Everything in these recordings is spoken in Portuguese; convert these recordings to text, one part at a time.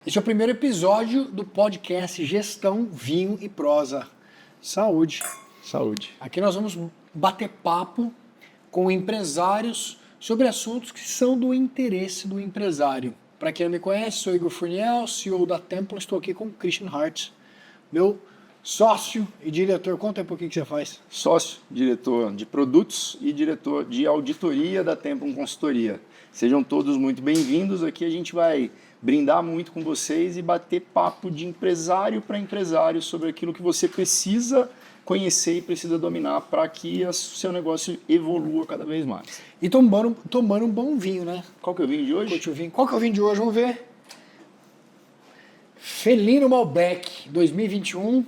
Esse é o primeiro episódio do podcast Gestão, Vinho e Prosa. Saúde. Saúde. Aqui nós vamos bater papo com empresários sobre assuntos que são do interesse do empresário. Para quem não me conhece, sou Igor Furniel, CEO da Templon. Estou aqui com o Christian Hart, meu sócio e diretor. Conta aí um pouquinho o que você faz. Sócio, diretor de produtos e diretor de auditoria da Templon Consultoria. Sejam todos muito bem-vindos. Aqui a gente vai brindar muito com vocês e bater papo de empresário para empresário sobre aquilo que você precisa conhecer e precisa dominar para que o seu negócio evolua cada vez mais. E tomando um bom vinho, né? Qual que é o vinho de hoje? Curte o vinho. Qual que é o vinho de hoje? Vamos ver. Felino Malbec 2021,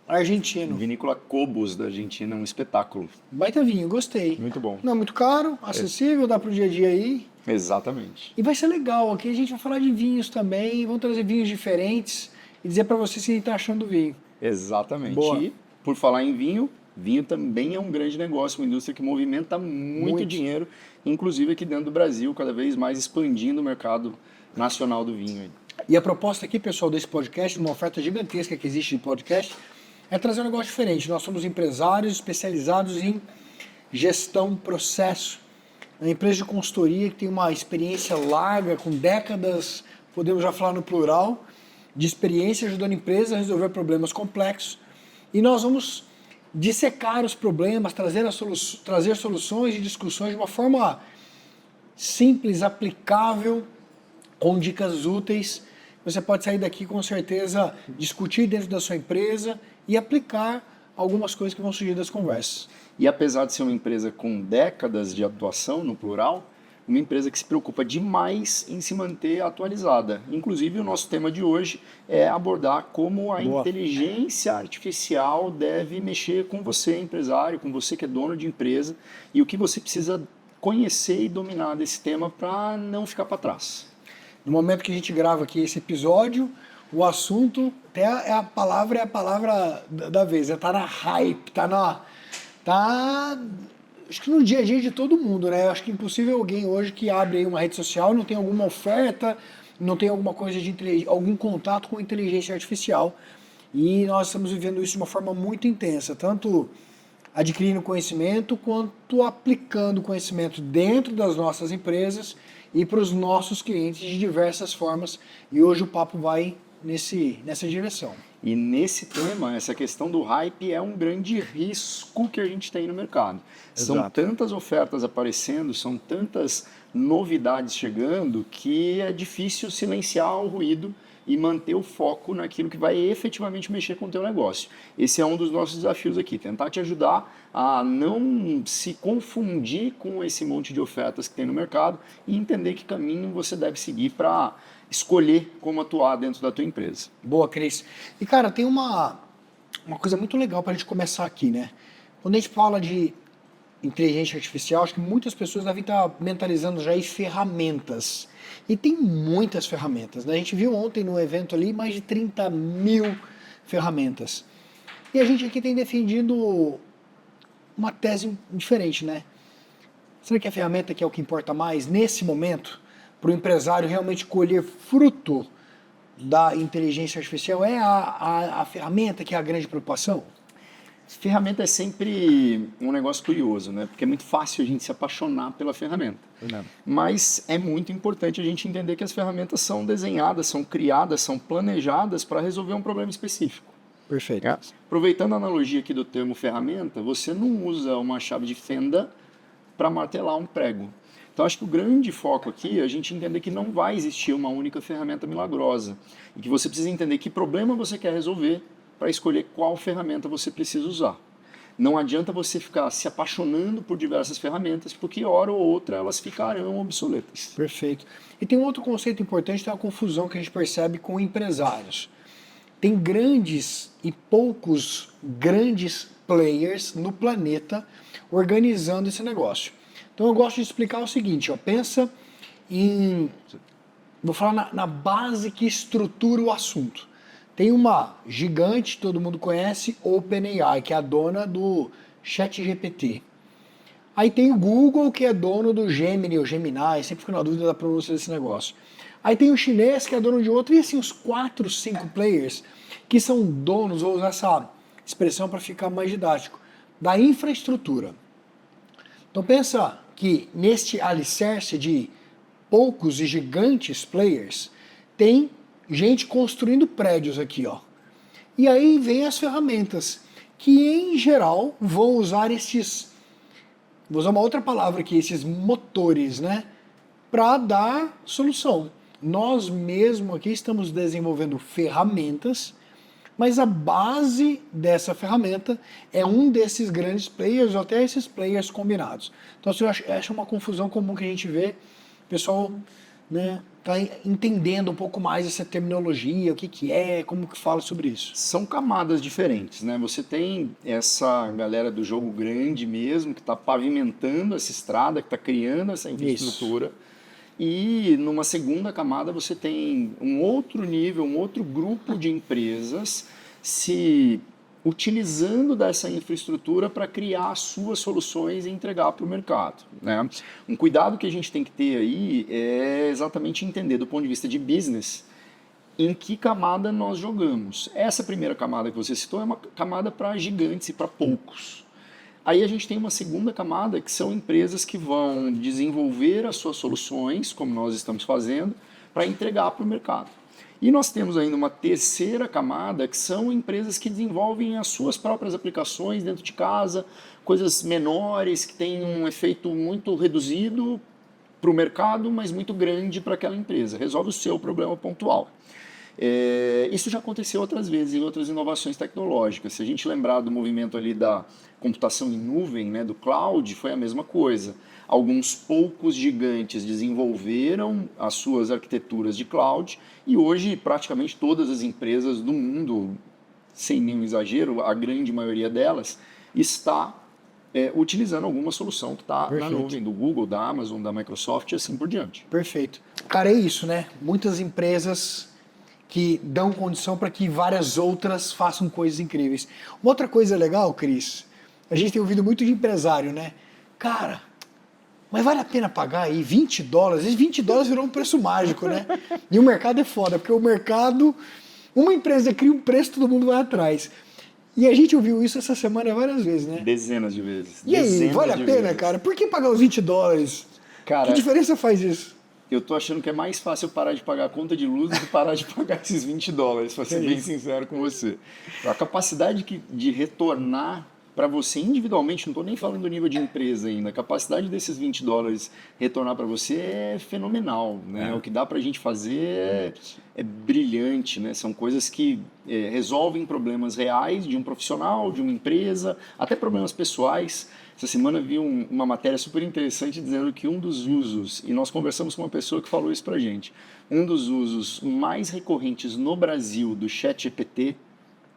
argentino. Vinícola Cobos da Argentina, um espetáculo. Baita vinho, gostei. Muito bom. Não é muito caro, acessível, dá pro dia a dia aí. Exatamente. E vai ser legal, aqui a gente vai falar de vinhos também, vamos trazer vinhos diferentes e dizer para vocês o que a gente tá achando do vinho. Exatamente. Boa. E, por falar em vinho, vinho também é um grande negócio, uma indústria que movimenta muito dinheiro, inclusive aqui dentro do Brasil, cada vez mais expandindo o mercado nacional do vinho. E a proposta aqui, pessoal, desse podcast, uma oferta gigantesca que existe de podcast, é trazer um negócio diferente. Nós somos empresários especializados em gestão, processo, uma empresa de consultoria que tem uma experiência larga, com décadas, podemos já falar no plural, de experiência ajudando empresas a resolver problemas complexos. E nós vamos dissecar os problemas, trazer soluções e discussões de uma forma simples, aplicável, com dicas úteis. Você pode sair daqui com certeza, discutir dentro da sua empresa e aplicar algumas coisas que vão surgir das conversas. E apesar de ser uma empresa com décadas de atuação, no plural, uma empresa que se preocupa demais em se manter atualizada. Inclusive, o nosso tema de hoje é abordar como a inteligência artificial deve mexer com você, empresário, com você que é dono de empresa, e o que você precisa conhecer e dominar desse tema para não ficar para trás. No momento que a gente grava aqui esse episódio, o assunto até a palavra da vez, tá na hype, acho que no dia a dia de todo mundo, né? Acho que é impossível alguém hoje que abre aí uma rede social não tem alguma oferta, não tem alguma coisa algum contato com inteligência artificial. E nós estamos vivendo isso de uma forma muito intensa, tanto adquirindo conhecimento quanto aplicando conhecimento dentro das nossas empresas e para os nossos clientes de diversas formas. E hoje o papo vai nessa direção. E nesse tema, essa questão do hype é um grande risco que a gente tem no mercado. Exato. São tantas ofertas aparecendo, são tantas novidades chegando, que é difícil silenciar o ruído e manter o foco naquilo que vai efetivamente mexer com o teu negócio. Esse é um dos nossos desafios aqui, tentar te ajudar a não se confundir com esse monte de ofertas que tem no mercado e entender que caminho você deve seguir para escolher como atuar dentro da tua empresa. Boa, Cris. E, cara, tem uma coisa muito legal para a gente começar aqui, né? Quando a gente fala de inteligência artificial, acho que muitas pessoas devem estar mentalizando já em ferramentas. E tem muitas ferramentas, né? A gente viu ontem no evento ali mais de 30 mil ferramentas. E a gente aqui tem defendido uma tese diferente, né? Será que a ferramenta que é o que importa mais nesse momento, para o empresário realmente colher fruto da inteligência artificial, é a ferramenta que é a grande preocupação? Ferramenta é sempre um negócio curioso, né? Porque é muito fácil a gente se apaixonar pela ferramenta. Mas é muito importante a gente entender que as ferramentas são desenhadas, são criadas, são planejadas para resolver um problema específico. Perfeito. Aproveitando a analogia aqui do termo ferramenta, você não usa uma chave de fenda para martelar um prego. Então, acho que o grande foco aqui é a gente entender que não vai existir uma única ferramenta milagrosa e que você precisa entender que problema você quer resolver para escolher qual ferramenta você precisa usar. Não adianta você ficar se apaixonando por diversas ferramentas, porque hora ou outra elas ficarão obsoletas. Perfeito. E tem um outro conceito importante, tem uma confusão que a gente percebe com empresários. Tem grandes e poucos grandes players no planeta organizando esse negócio. Então eu gosto de explicar o seguinte, ó, pensa em... Vou falar na base que estrutura o assunto. Tem uma gigante, todo mundo conhece, OpenAI, que é a dona do ChatGPT. Aí tem o Google, que é dono do Gemini, ou Gemini, sempre fico na dúvida da pronúncia desse negócio. Aí tem o chinês que é dono de outro, e assim, os 4, 5 players que são donos, vou usar essa expressão para ficar mais didático, da infraestrutura. Então pensa que neste alicerce de poucos e gigantes players, tem gente construindo prédios aqui, ó. E aí vem as ferramentas, que em geral vão usar esses, vou usar uma outra palavra aqui, esses motores, né? Para dar solução. Nós mesmo aqui estamos desenvolvendo ferramentas, mas a base dessa ferramenta é um desses grandes players, ou até esses players combinados. Então, eu acho uma confusão comum que a gente vê, o pessoal, né, tá entendendo um pouco mais essa terminologia, o que que é, como que fala sobre isso. São camadas diferentes, né? Você tem essa galera do jogo grande mesmo, que está pavimentando essa estrada, que está criando essa infraestrutura. Isso. E numa segunda camada você tem um outro nível, um outro grupo de empresas se utilizando dessa infraestrutura para criar suas soluções e entregar para o mercado, né? Um cuidado que a gente tem que ter aí é exatamente entender do ponto de vista de business em que camada nós jogamos. Essa primeira camada que você citou é uma camada para gigantes e para poucos. Aí a gente tem uma segunda camada, que são empresas que vão desenvolver as suas soluções, como nós estamos fazendo, para entregar para o mercado. E nós temos ainda uma terceira camada, que são empresas que desenvolvem as suas próprias aplicações dentro de casa, coisas menores, que têm um efeito muito reduzido para o mercado, mas muito grande para aquela empresa. Resolve o seu problema pontual. Isso já aconteceu outras vezes em outras inovações tecnológicas. Se a gente lembrar do movimento ali da computação em nuvem, né, do cloud, foi a mesma coisa. Alguns poucos gigantes desenvolveram as suas arquiteturas de cloud e hoje praticamente todas as empresas do mundo, sem nenhum exagero, a grande maioria delas, está utilizando alguma solução que está na nuvem do Google, da Amazon, da Microsoft e assim por diante. Perfeito. Cara, é isso, né? Muitas empresas que dão condição para que várias outras façam coisas incríveis. Uma outra coisa legal, Cris, a gente tem ouvido muito de empresário, né? Cara, mas vale a pena pagar aí $20? Esses $20 virou um preço mágico, né? E o mercado é foda, porque o mercado, uma empresa cria um preço, todo mundo vai atrás. E a gente ouviu isso essa semana várias vezes, né? Dezenas de vezes. E aí, vale a pena, cara? Por que pagar os $20? Cara, que diferença faz isso? Eu tô achando que é mais fácil parar de pagar a conta de luz do que parar de pagar esses $20, para ser bem sincero com você. A capacidade de retornar para você individualmente, não estou nem falando do nível de empresa ainda, a capacidade desses $20 retornar para você é fenomenal, né? O que dá para a gente fazer é brilhante, né? São coisas que resolvem problemas reais de um profissional, de uma empresa, até problemas pessoais. Essa semana vi uma matéria super interessante dizendo que um dos usos, e nós conversamos com uma pessoa que falou isso pra gente, um dos usos mais recorrentes no Brasil do ChatGPT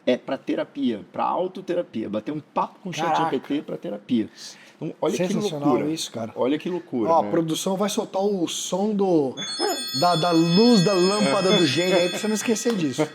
é para terapia, para autoterapia, bater um papo com o ChatGPT para terapia. Então, olha que loucura isso, cara. Olha que loucura. Ó, né? A produção vai soltar o som da luz da lâmpada do gênio aí, pra você não esquecer disso.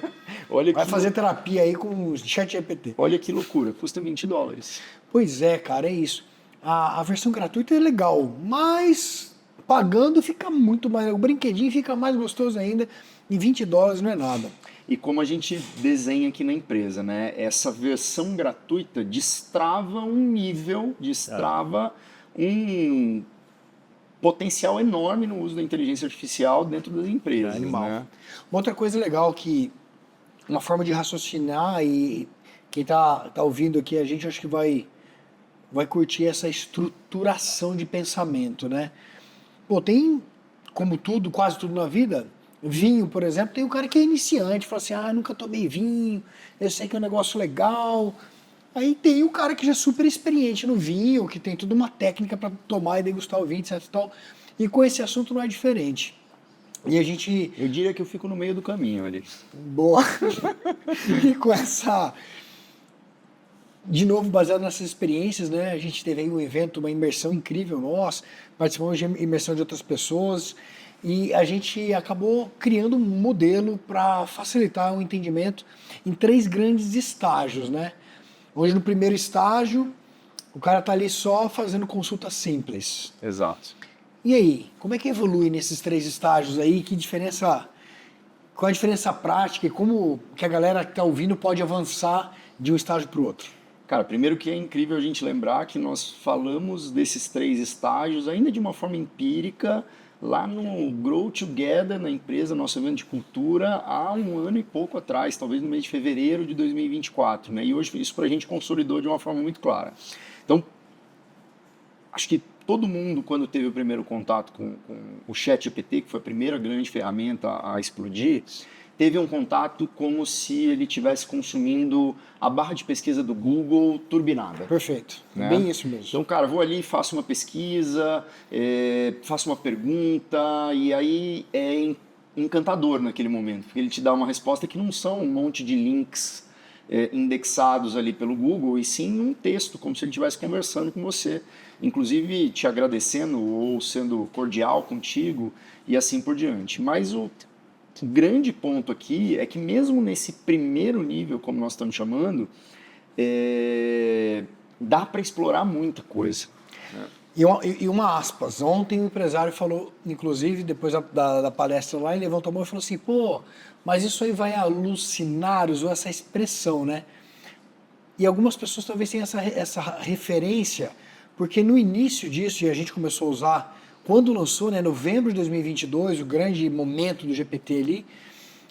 Vai fazer terapia aí com o ChatGPT. Olha que loucura, custa $20. Pois é, cara, é isso. A versão gratuita é legal, mas pagando fica muito mais. O brinquedinho fica mais gostoso ainda, e $20 não é nada. E como a gente desenha aqui na empresa, né? Essa versão gratuita destrava um nível, destrava um potencial enorme no uso da inteligência artificial dentro das empresas. Animal. Né? Uma outra coisa legal que uma forma de raciocinar, e quem tá ouvindo aqui a gente acho que vai curtir essa estruturação de pensamento, né? Pô, tem, como tudo, quase tudo na vida, vinho, por exemplo, tem um cara que é iniciante, fala assim, nunca tomei vinho, eu sei que é um negócio legal. Aí tem o cara que já é super experiente no vinho, que tem toda uma técnica para tomar e degustar o vinho, etc e tal. E com esse assunto não é diferente. E a gente... Eu diria que eu fico no meio do caminho ali. Boa. E com essa... De novo, baseado nessas experiências, né? A gente teve aí um evento, uma imersão incrível nossa, participamos de imersão de outras pessoas, e a gente acabou criando um modelo para facilitar o entendimento em 3 grandes estágios, né? Hoje, no primeiro estágio, o cara tá ali só fazendo consulta simples. Exato. E aí, como é que evolui nesses 3 estágios aí? Qual a diferença prática e como que a galera que está ouvindo pode avançar de um estágio para o outro? Cara, primeiro que é incrível a gente lembrar que nós falamos desses 3 estágios ainda de uma forma empírica lá no Grow Together, na empresa, nosso evento de cultura, há um ano e pouco atrás, talvez no mês de fevereiro de 2024, né? E hoje isso para a gente consolidou de uma forma muito clara. Então, acho que todo mundo, quando teve o primeiro contato com o ChatGPT, que foi a primeira grande ferramenta a explodir, teve um contato como se ele estivesse consumindo a barra de pesquisa do Google turbinada. Perfeito. Né? Bem isso mesmo. Então, cara, vou ali, faço uma pesquisa, faço uma pergunta, e aí é encantador naquele momento, porque ele te dá uma resposta que não são um monte de links indexados ali pelo Google, e sim um texto, como se ele estivesse conversando com você, inclusive te agradecendo ou sendo cordial contigo e assim por diante. Mas o grande ponto aqui é que mesmo nesse primeiro nível, como nós estamos chamando, dá para explorar muita coisa. Né? E uma aspas, ontem o empresário falou, inclusive, depois da palestra lá, ele levantou a mão e falou assim, pô, mas isso aí vai alucinar, usou essa expressão, né? E algumas pessoas talvez tenham essa referência, porque no início disso, e a gente começou a usar, quando lançou, né, novembro de 2022, o grande momento do GPT ali,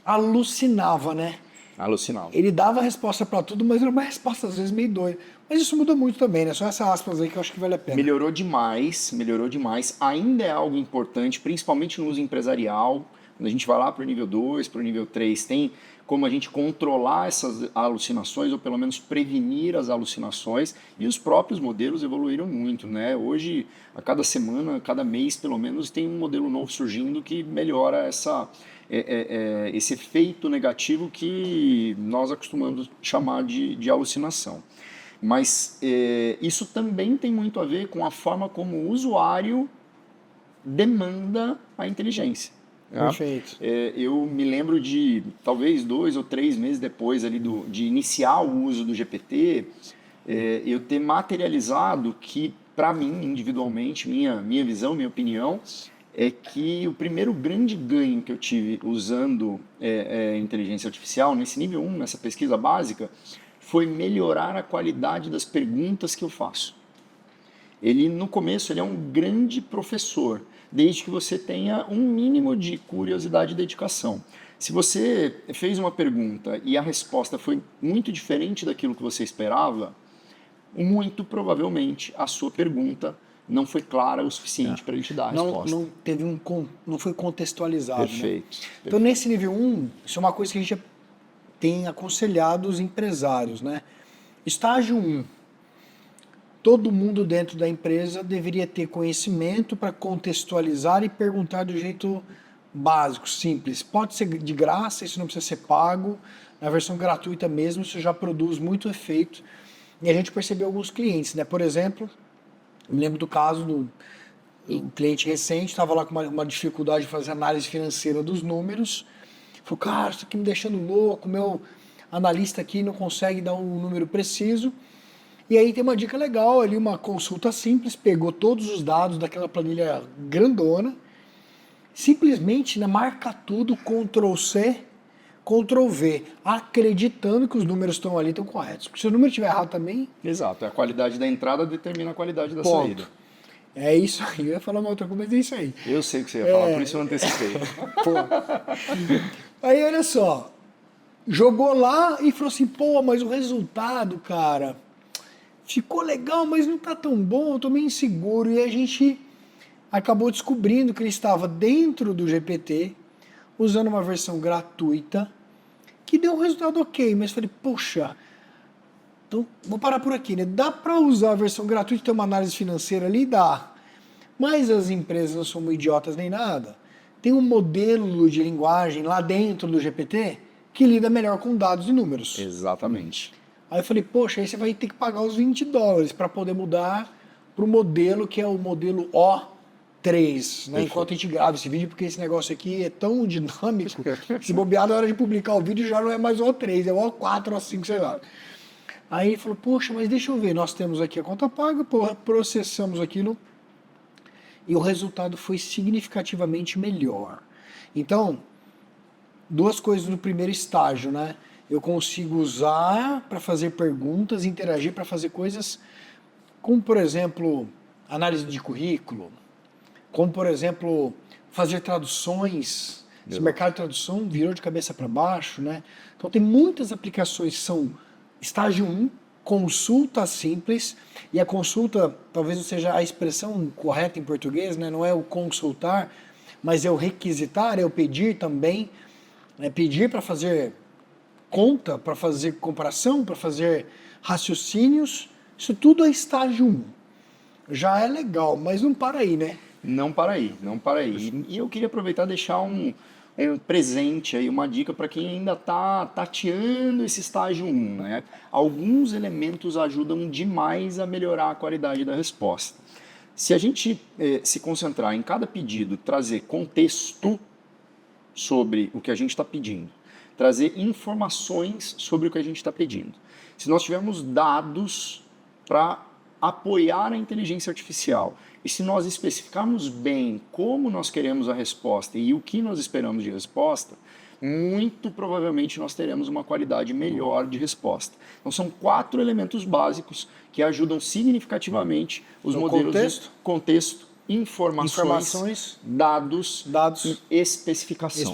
alucinava, né? Alucinava. Ele dava a resposta para tudo, mas era uma resposta às vezes meio doida. Mas isso mudou muito também, né? Só essas aspas aí que eu acho que vale a pena. Melhorou demais, melhorou demais. Ainda é algo importante, principalmente no uso empresarial. Quando a gente vai lá para o nível 2, para o nível 3, tem como a gente controlar essas alucinações, ou pelo menos prevenir as alucinações, e os próprios modelos evoluíram muito, né? Hoje, a cada semana, a cada mês, pelo menos, tem um modelo novo surgindo que melhora esse efeito negativo que nós acostumamos chamar de alucinação. Mas isso também tem muito a ver com a forma como o usuário demanda a inteligência. Perfeito. Eu me lembro de, talvez 2 ou 3 meses depois ali de iniciar o uso do GPT, eu ter materializado que, para mim, individualmente, minha visão, minha opinião, é que o primeiro grande ganho que eu tive usando inteligência artificial, nesse nível 1, nessa pesquisa básica, foi melhorar a qualidade das perguntas que eu faço. Ele, no começo, ele é um grande professor, desde que você tenha um mínimo de curiosidade e dedicação. Se você fez uma pergunta e a resposta foi muito diferente daquilo que você esperava, muito provavelmente a sua pergunta não foi clara o suficiente para ele te dar a resposta. Não foi contextualizado. Perfeito. Né? Então, nesse nível 1, isso é uma coisa que a gente tem aconselhado os empresários. Né? Estágio 1. Todo mundo dentro da empresa deveria ter conhecimento para contextualizar e perguntar do jeito básico, simples. Pode ser de graça, isso não precisa ser pago. Na versão gratuita mesmo, isso já produz muito efeito. E a gente percebeu alguns clientes, né? Por exemplo, eu me lembro do caso do cliente recente, estava lá com uma dificuldade de fazer análise financeira dos números. Falou, cara, isso aqui me deixando louco, meu analista aqui não consegue dar um número preciso. E aí tem uma dica legal ali, uma consulta simples, pegou todos os dados daquela planilha grandona, simplesmente marca tudo, Ctrl+C, Ctrl+V, acreditando que os números estão ali, estão corretos. Porque se o número estiver errado também... Exato, a qualidade da entrada determina a qualidade da ponto. Saída. É isso aí, eu ia falar uma outra coisa, mas é isso aí. Eu sei o que você ia falar, por isso eu antecipei. Aí olha só, jogou lá e falou assim, pô, mas o resultado, cara... ficou legal, mas não está tão bom, eu estou meio inseguro. E a gente acabou descobrindo que ele estava dentro do GPT, usando uma versão gratuita, que deu um resultado ok, mas falei, poxa, então vou parar por aqui, né? Dá para usar a versão gratuita e ter uma análise financeira ali? Dá. Mas as empresas não são idiotas nem nada. Tem um modelo de linguagem lá dentro do GPT que lida melhor com dados e números. Exatamente. Aí eu falei, poxa, aí você vai ter que pagar os $20 para poder mudar para o modelo que é o modelo O3, né? Enquanto a gente grava esse vídeo, porque esse negócio aqui é tão dinâmico, se bobear na hora de publicar o vídeo já não é mais o O3, é o O4, O5, sei lá. Aí ele falou, poxa, mas deixa eu ver, nós temos aqui a conta paga, processamos aquilo e o resultado foi significativamente melhor. Então, duas coisas no primeiro estágio, né? Eu consigo usar para fazer perguntas, interagir para fazer coisas como, por exemplo, análise de currículo, como, por exemplo, fazer traduções. Esse mercado de tradução virou de cabeça para baixo, né? Então tem muitas aplicações que são estágio 1, consulta simples, e a consulta talvez não seja a expressão correta em português, né? Não é o consultar, mas é o requisitar, é o pedir também, é pedir para fazer conta, para fazer comparação, para fazer raciocínios. Isso tudo é estágio 1. Já é legal, mas não para aí, né? Não para aí, não para aí. E eu queria aproveitar e deixar um presente aí, uma dica para quem ainda está tateando esse estágio 1, né? Alguns elementos ajudam demais a melhorar a qualidade da resposta. Se a gente se concentrar em cada pedido, trazer contexto sobre o que a gente está pedindo, trazer informações sobre o que a gente está pedindo. Se nós tivermos dados para apoiar a inteligência artificial e se nós especificarmos bem como nós queremos a resposta e o que nós esperamos de resposta, muito provavelmente nós teremos uma qualidade melhor de resposta. Então são 4 elementos básicos que ajudam significativamente os modelos de contexto, informações, dados e especificação.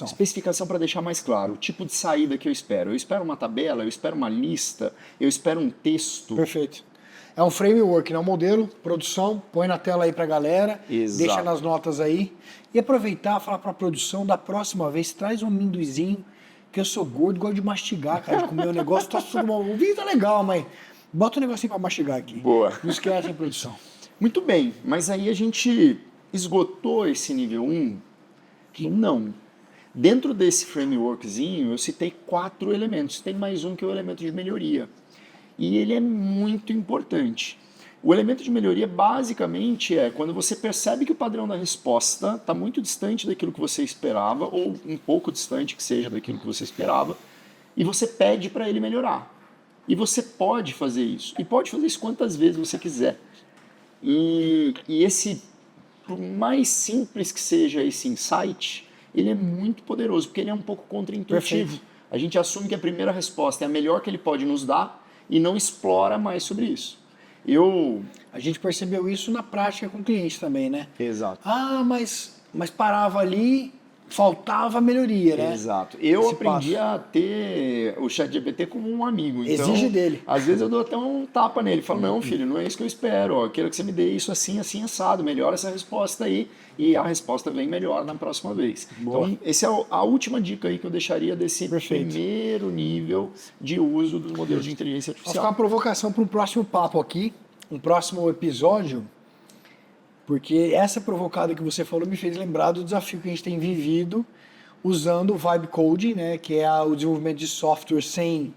Especificação para deixar mais claro, o tipo de saída que eu espero. Eu espero uma tabela, eu espero uma lista, eu espero um texto. Perfeito. É um framework, não é um modelo, produção, põe na tela aí pra galera, Exato. Deixa nas notas aí. E aproveitar, falar pra produção, da próxima vez, traz um amendoizinho, que eu sou gordo, gosto de mastigar, cara, de comer um negócio, o vídeo tá legal, mas bota um negocinho pra mastigar aqui. Boa. Não esquece, hein, produção. Muito bem, mas aí a gente esgotou esse nível 1? Não. Dentro desse frameworkzinho, eu citei 4 elementos. Tem mais um que é o elemento de melhoria. E ele é muito importante. O elemento de melhoria basicamente é quando você percebe que o padrão da resposta está muito distante daquilo que você esperava, ou um pouco distante que seja daquilo que você esperava, e você pede para ele melhorar. E você pode fazer isso. E pode fazer isso quantas vezes você quiser. E esse, por mais simples que seja esse insight, ele é muito poderoso, porque ele é um pouco contraintuitivo. Perfeito. A gente assume que a primeira resposta é a melhor que ele pode nos dar e não explora mais sobre isso. A gente percebeu isso na prática com o cliente também, né? Exato. Ah, mas parava ali, faltava melhoria, né? Exato. Eu aprendi a ter o ChatGPT como um amigo. Então, exige dele. Às vezes eu dou até um tapa nele. Falo, não, filho, não é isso que eu espero. Ó. Eu quero que você me dê isso assim, assim, assado. Melhora essa resposta aí. E a resposta vem melhor na próxima vez. Boa. Então, essa é a última dica aí que eu deixaria desse primeiro nível de uso dos modelos de inteligência Vou artificial. ficar uma provocação para um próximo papo aqui, um próximo episódio, porque essa provocada que você falou me fez lembrar do desafio que a gente tem vivido usando o Vibe Coding, né, que é o desenvolvimento de software sem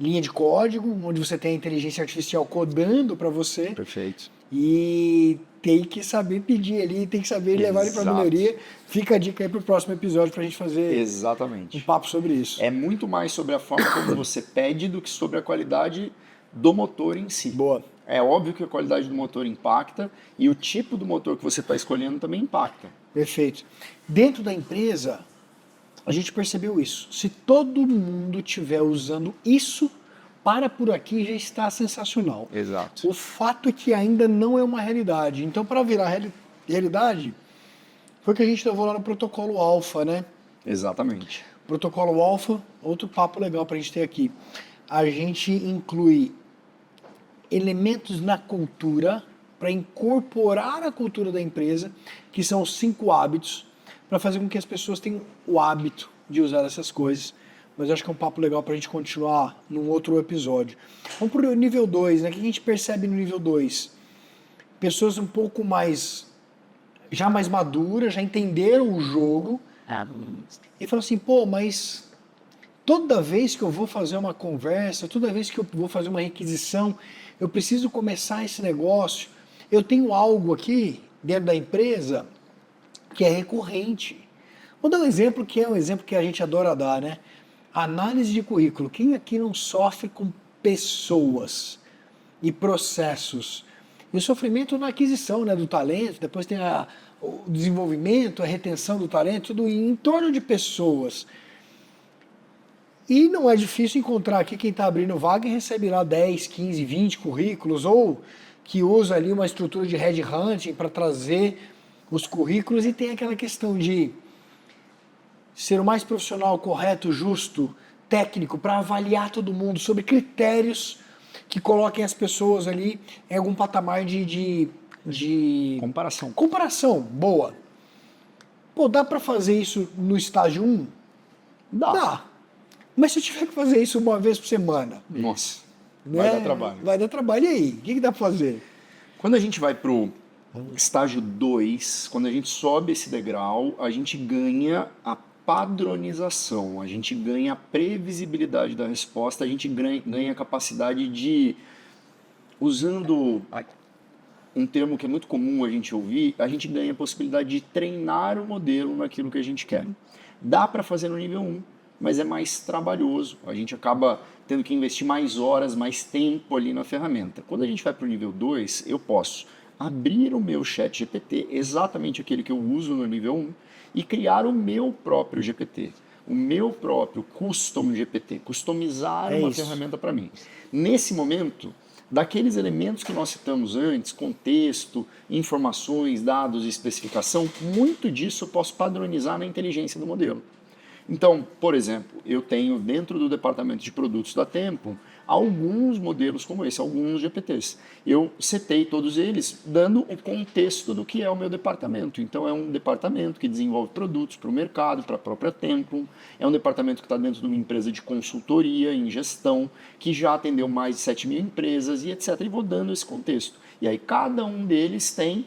linha de código, onde você tem a inteligência artificial codando para você. Perfeito. E tem que saber pedir ali, tem que saber levar ele para a melhoria. Fica a dica aí para o próximo episódio para a gente fazer um papo sobre isso. É muito mais sobre a forma como você pede do que sobre a qualidade do motor em si. Boa. É óbvio que a qualidade do motor impacta e o tipo do motor que você está escolhendo também impacta. Perfeito. Dentro da empresa, a gente percebeu isso. Se todo mundo estiver usando isso, para por aqui já está sensacional. Exato. O fato é que ainda não é uma realidade. Então, para virar realidade, foi que a gente levou lá no protocolo Alpha, né? Exatamente. Protocolo Alpha, outro papo legal para a gente ter aqui. A gente inclui elementos na cultura para incorporar a cultura da empresa, que são os 5 hábitos, para fazer com que as pessoas tenham o hábito de usar essas coisas. Mas eu acho que é um papo legal para a gente continuar num outro episódio. Vamos para o nível 2, né? O que a gente percebe no nível 2? Pessoas um pouco mais, já mais maduras, já entenderam o jogo, e falam assim, pô, mas toda vez que eu vou fazer uma conversa, toda vez que eu vou fazer uma requisição, eu preciso começar esse negócio, eu tenho algo aqui dentro da empresa que é recorrente. Vou dar um exemplo que é um exemplo que a gente adora dar, né? Análise de currículo. Quem aqui não sofre com pessoas e processos? E o sofrimento na aquisição, né, do talento, depois tem o desenvolvimento, a retenção do talento, tudo em torno de pessoas. E não é difícil encontrar aqui quem está abrindo vaga e recebe lá 10, 15, 20 currículos, ou que usa ali uma estrutura de headhunting para trazer os currículos, e tem aquela questão de ser o mais profissional, correto, justo, técnico, para avaliar todo mundo sobre critérios que coloquem as pessoas ali em algum patamar de Comparação. comparação boa. Pô, dá para fazer isso no estágio 1? Dá. Mas se eu tiver que fazer isso uma vez por semana, Nossa, né? vai dar trabalho. Vai dar trabalho. E aí? O que dá para fazer? Quando a gente vai para o estágio 2, quando a gente sobe esse degrau, a gente ganha a padronização, a gente ganha a previsibilidade da resposta, a gente ganha a capacidade de, usando um termo que é muito comum a gente ouvir, a gente ganha a possibilidade de treinar o modelo naquilo que a gente quer. Dá para fazer no nível 1, mas é mais trabalhoso. A gente acaba tendo que investir mais horas, mais tempo ali na ferramenta. Quando a gente vai para o nível 2, eu posso abrir o meu chat GPT, exatamente aquele que eu uso no nível 1, e criar o meu próprio GPT, o meu próprio custom GPT, customizar uma ferramenta para mim. Nesse momento, daqueles elementos que nós citamos antes, contexto, informações, dados e especificação, muito disso eu posso padronizar na inteligência do modelo. Então, por exemplo, eu tenho dentro do departamento de produtos da Tempo alguns modelos como esse, alguns GPTs. Eu setei todos eles dando o contexto do que é o meu departamento. Então, é um departamento que desenvolve produtos para o mercado, para a própria Tempo. É um departamento que está dentro de uma empresa de consultoria em gestão, que já atendeu mais de 7 mil empresas e etc. E vou dando esse contexto. E aí, cada um deles tem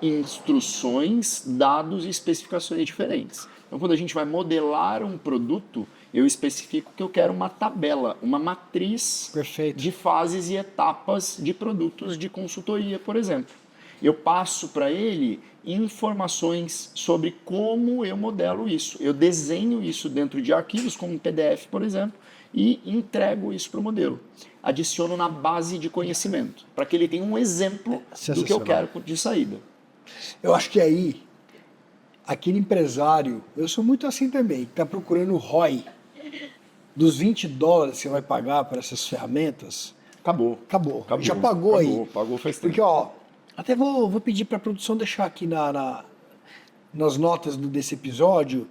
instruções, dados e especificações diferentes. Então, quando a gente vai modelar um produto, eu especifico que eu quero uma tabela, uma matriz de fases e etapas de produtos de consultoria, por exemplo. Eu passo para ele informações sobre como eu modelo isso. Eu desenho isso dentro de arquivos, como um PDF, por exemplo, e entrego isso para o modelo. Adiciono na base de conhecimento, para que ele tenha um exemplo do que eu quero de saída. Eu acho que aí, aquele empresário, eu sou muito assim também, que está procurando o ROI dos $20 que você vai pagar para essas ferramentas. Acabou. Já pagou aí. Pagou faz tempo. Porque, ó, até vou pedir para a produção deixar aqui nas notas desse episódio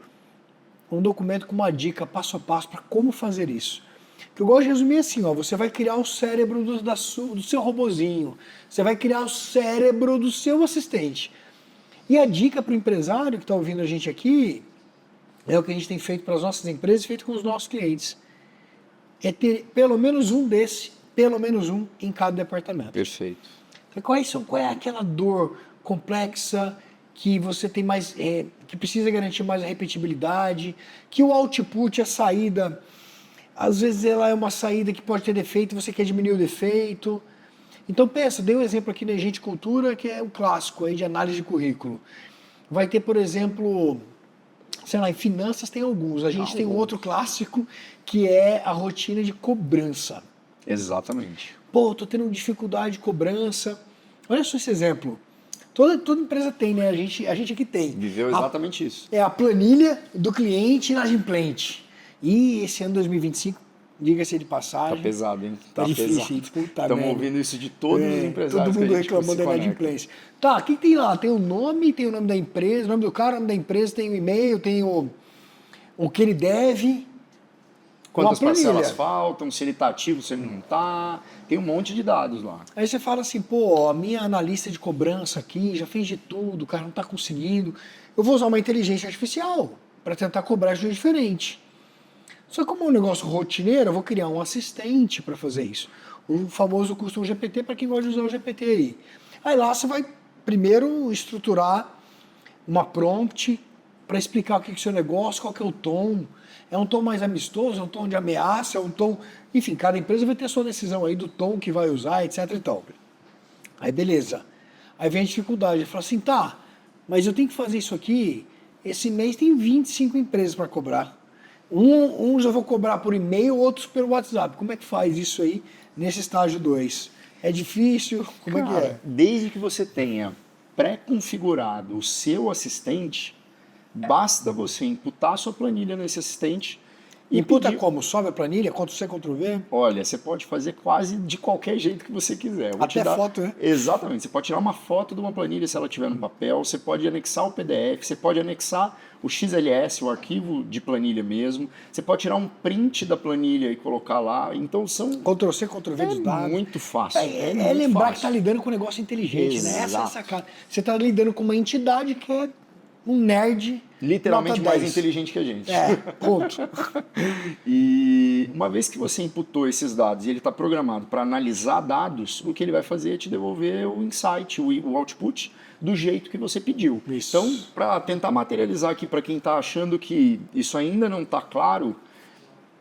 um documento com uma dica passo a passo para como fazer isso. Que eu gosto de resumir assim, ó, você vai criar o cérebro do seu robozinho, você vai criar o cérebro do seu assistente. E a dica para o empresário que está ouvindo a gente aqui, é o que a gente tem feito para as nossas empresas e feito com os nossos clientes, é ter pelo menos um em cada departamento. Perfeito. Então, qual é aquela dor complexa que você tem mais, que precisa garantir mais a repetibilidade, que o output, a saída, às vezes ela é uma saída que pode ter defeito, você quer diminuir o defeito. Então pensa, dei um exemplo aqui na Agente Cultura, que é o clássico aí de análise de currículo. Vai ter, por exemplo, sei lá, em finanças tem alguns. A gente tem um outro clássico, que é a rotina de cobrança. Exatamente. Pô, tô tendo dificuldade de cobrança. Olha só esse exemplo. Toda empresa tem, né? A gente aqui tem. Viveu exatamente isso. É a planilha do cliente inadimplente. E esse ano 2025, diga-se de passagem... Tá pesado, hein? Tá difícil, Estamos ouvindo isso de todos os empresários. Todo mundo reclamando da inadimplência. Tá, o que tem lá? Tem o nome da empresa, o nome do cara, o nome da empresa, tem o e-mail, tem o que ele deve. Quantas parcelas faltam, se ele está ativo, se ele não está. Tem um monte de dados lá. Aí você fala assim, pô, a minha analista de cobrança aqui já fez de tudo, o cara não está conseguindo. Eu vou usar uma inteligência artificial para tentar cobrar de um jeito diferente. Só que como é um negócio rotineiro, eu vou criar um assistente para fazer isso. O famoso custom GPT, para quem gosta de usar o GPT aí. Aí lá você vai primeiro estruturar uma prompt para explicar o que é o seu negócio, qual que é o tom. É um tom mais amistoso, é um tom de ameaça, é um tom... Enfim, cada empresa vai ter a sua decisão aí do tom que vai usar, etc e tal. Aí beleza. Aí vem a dificuldade. Ele fala assim, tá, mas eu tenho que fazer isso aqui, esse mês tem 25 empresas para cobrar. Uns eu vou cobrar por e-mail, outros pelo WhatsApp. Como é que faz isso aí nesse estágio 2? É difícil? Como é que Cara, é? desde que você tenha pré-configurado o seu assistente, basta você imputar a sua planilha nesse assistente e Imputa pedir. como? Sobe a planilha, Ctrl+C, Ctrl+V? Olha, você pode fazer quase de qualquer jeito que você quiser. Eu vou te Até dar. foto, né? Exatamente. Você pode tirar uma foto de uma planilha se ela tiver no papel, você pode anexar o PDF, você pode anexar o XLS, o arquivo de planilha mesmo, você pode tirar um print da planilha e colocar lá. Então são. Ctrl+C, Ctrl+V É dos dados. muito fácil. É muito lembrar que fácil. está lidando com um negócio inteligente, né? Essa é a Exato. sacada. Você está lidando com uma entidade que é um nerd Literalmente nota mais 10. inteligente que a gente. É, ponto. E uma vez que você imputou esses dados e ele está programado para analisar dados, o que ele vai fazer é te devolver o insight, o output, do jeito que você pediu. Isso. Então, para tentar materializar aqui para quem está achando que isso ainda não está claro,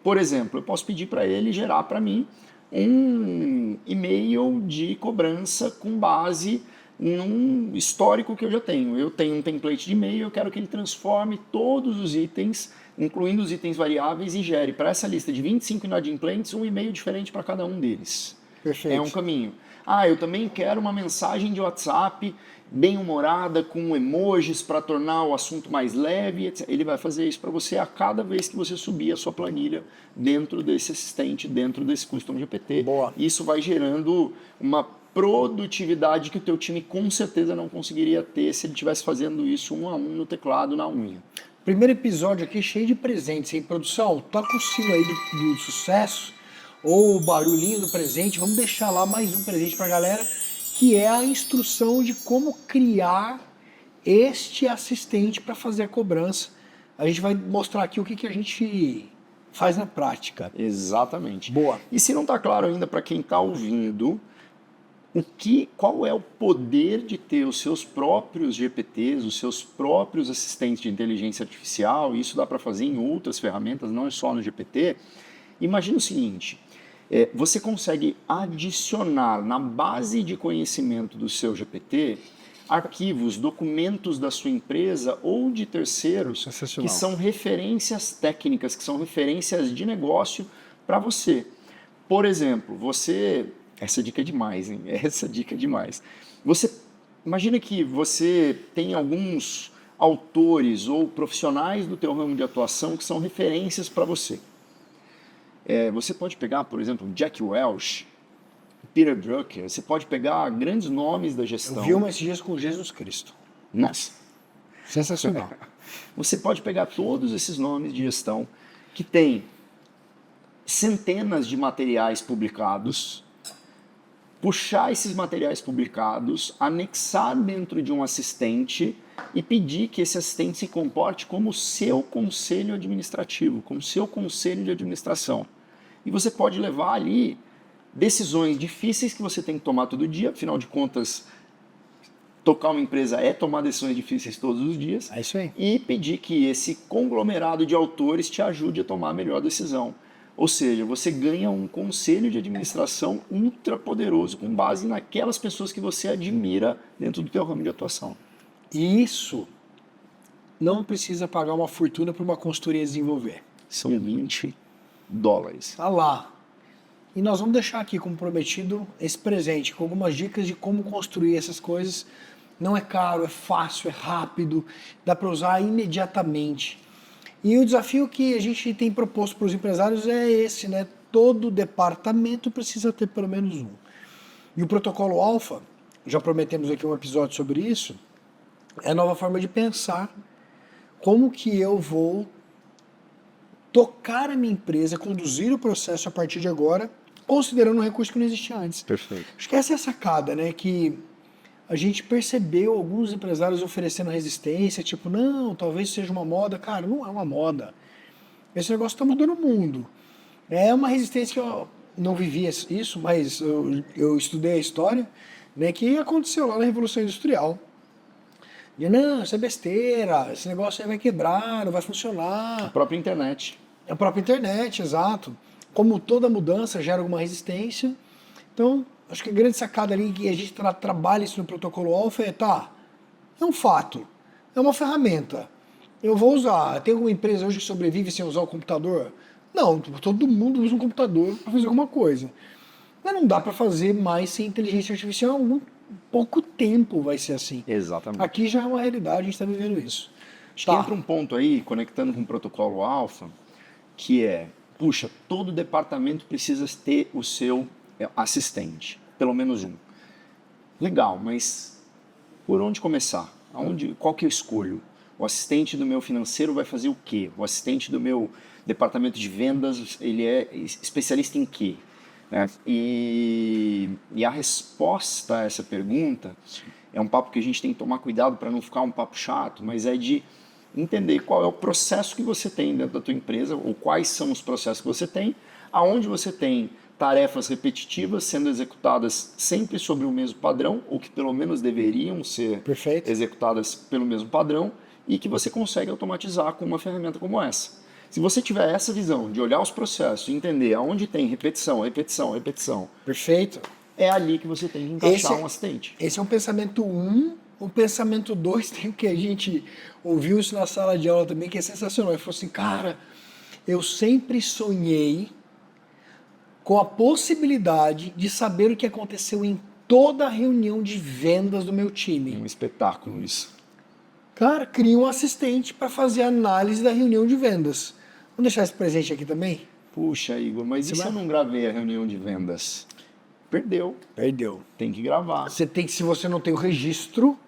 por exemplo, eu posso pedir para ele gerar para mim um e-mail de cobrança com base num histórico que eu já tenho. Eu tenho um template de e-mail, eu quero que ele transforme todos os itens, incluindo os itens variáveis, e gere para essa lista de 25 inadimplentes um e-mail diferente para cada um deles. Perfeito. É um caminho. Ah, eu também quero uma mensagem de WhatsApp bem humorada, com emojis para tornar o assunto mais leve, etc. Ele vai fazer isso para você a cada vez que você subir a sua planilha dentro desse assistente, dentro desse Custom GPT. Boa. Isso vai gerando uma produtividade que o teu time com certeza não conseguiria ter se ele estivesse fazendo isso um a um no teclado, na unha. Primeiro episódio aqui cheio de presentes, hein? Produção, toca o sino aí do sucesso, ou o barulhinho do presente. Vamos deixar lá mais um presente pra galera, que é a instrução de como criar este assistente para fazer a cobrança. A gente vai mostrar aqui o que a gente faz na prática. Exatamente. Boa. E se não está claro ainda para quem está ouvindo, qual é o poder de ter os seus próprios GPTs, os seus próprios assistentes de inteligência artificial, e isso dá para fazer em outras ferramentas, não é só no GPT. Imagina o seguinte, você consegue adicionar na base de conhecimento do seu GPT arquivos, documentos da sua empresa ou de terceiros que são referências técnicas, que são referências de negócio para você. Por exemplo, essa dica é demais, hein? Essa dica é demais. Imagina que você tem alguns autores ou profissionais do teu ramo de atuação que são referências para você. Você pode pegar, por exemplo, Jack Welch, Peter Drucker, você pode pegar grandes nomes da gestão. Eu vi uma esses dias com Jesus Cristo. Nossa. Sensacional. Você pode pegar todos esses nomes de gestão que têm centenas de materiais publicados, puxar esses materiais publicados, anexar dentro de um assistente e pedir que esse assistente se comporte como seu conselho administrativo, como seu conselho de administração. E você pode levar ali decisões difíceis que você tem que tomar todo dia, afinal de contas, tocar uma empresa é tomar decisões difíceis todos os dias. É isso aí. E pedir que esse conglomerado de autores te ajude a tomar a melhor decisão. Ou seja, você ganha um conselho de administração ultra poderoso com base naquelas pessoas que você admira dentro do teu ramo de atuação. E isso não precisa pagar uma fortuna para uma consultoria desenvolver. São $20. Tá lá. E nós vamos deixar aqui, como prometido, esse presente com algumas dicas de como construir essas coisas. Não é caro, é fácil, é rápido, dá para usar imediatamente. E o desafio que a gente tem proposto para os empresários é esse, né? Todo departamento precisa ter pelo menos um. E o protocolo Alpha, já prometemos aqui um episódio sobre isso, é a nova forma de pensar como que eu vou tocar a minha empresa, conduzir o processo a partir de agora, considerando um recurso que não existia antes. Perfeito. Acho que essa é a sacada, né? Que a gente percebeu alguns empresários oferecendo resistência, tipo, não, talvez seja uma moda. Cara, não é uma moda. Esse negócio está mudando o mundo. É uma resistência que eu não vivia isso, mas eu estudei a história, né, que aconteceu lá na Revolução Industrial. E não, isso é besteira, esse negócio aí vai quebrar, não vai funcionar. A própria internet. A própria internet, exato. Como toda mudança gera alguma resistência. Então, acho que a grande sacada ali que a gente trabalha isso no protocolo Alpha é um fato, é uma ferramenta. Eu vou usar. Tem alguma empresa hoje que sobrevive sem usar o computador? Não, todo mundo usa um computador para fazer alguma coisa. Mas não dá para fazer mais sem inteligência artificial. Pouco tempo vai ser assim. Exatamente. Aqui já é uma realidade, a gente está vivendo isso. Acho que entra um ponto aí, conectando com o protocolo Alpha, que é, puxa, todo departamento precisa ter o seu assistente, pelo menos um. Legal, mas por onde começar? Qual que eu escolho? O assistente do meu financeiro vai fazer o quê? O assistente do meu departamento de vendas, ele é especialista em quê? Né? E a resposta a essa pergunta é um papo que a gente tem que tomar cuidado para não ficar um papo chato, mas é de entender qual é o processo que você tem dentro da tua empresa, ou quais são os processos que você tem, aonde você tem tarefas repetitivas sendo executadas sempre sobre o mesmo padrão, ou que pelo menos deveriam ser executadas pelo mesmo padrão, e que você consegue automatizar com uma ferramenta como essa. Se você tiver essa visão de olhar os processos e entender aonde tem repetição, repetição, repetição, perfeito, é ali que você tem que encaixar um assistente. Esse é um pensamento 1. O pensamento 2 tem que a gente ouviu isso na sala de aula também, que é sensacional. Ele falou assim, cara, eu sempre sonhei com a possibilidade de saber o que aconteceu em toda a reunião de vendas do meu time. É um espetáculo isso. Cara, cria um assistente para fazer a análise da reunião de vendas. Vamos deixar esse presente aqui também? Puxa, Igor, mas e se eu não gravei a reunião de vendas? Perdeu. Tem que gravar. Se você não tem o registro,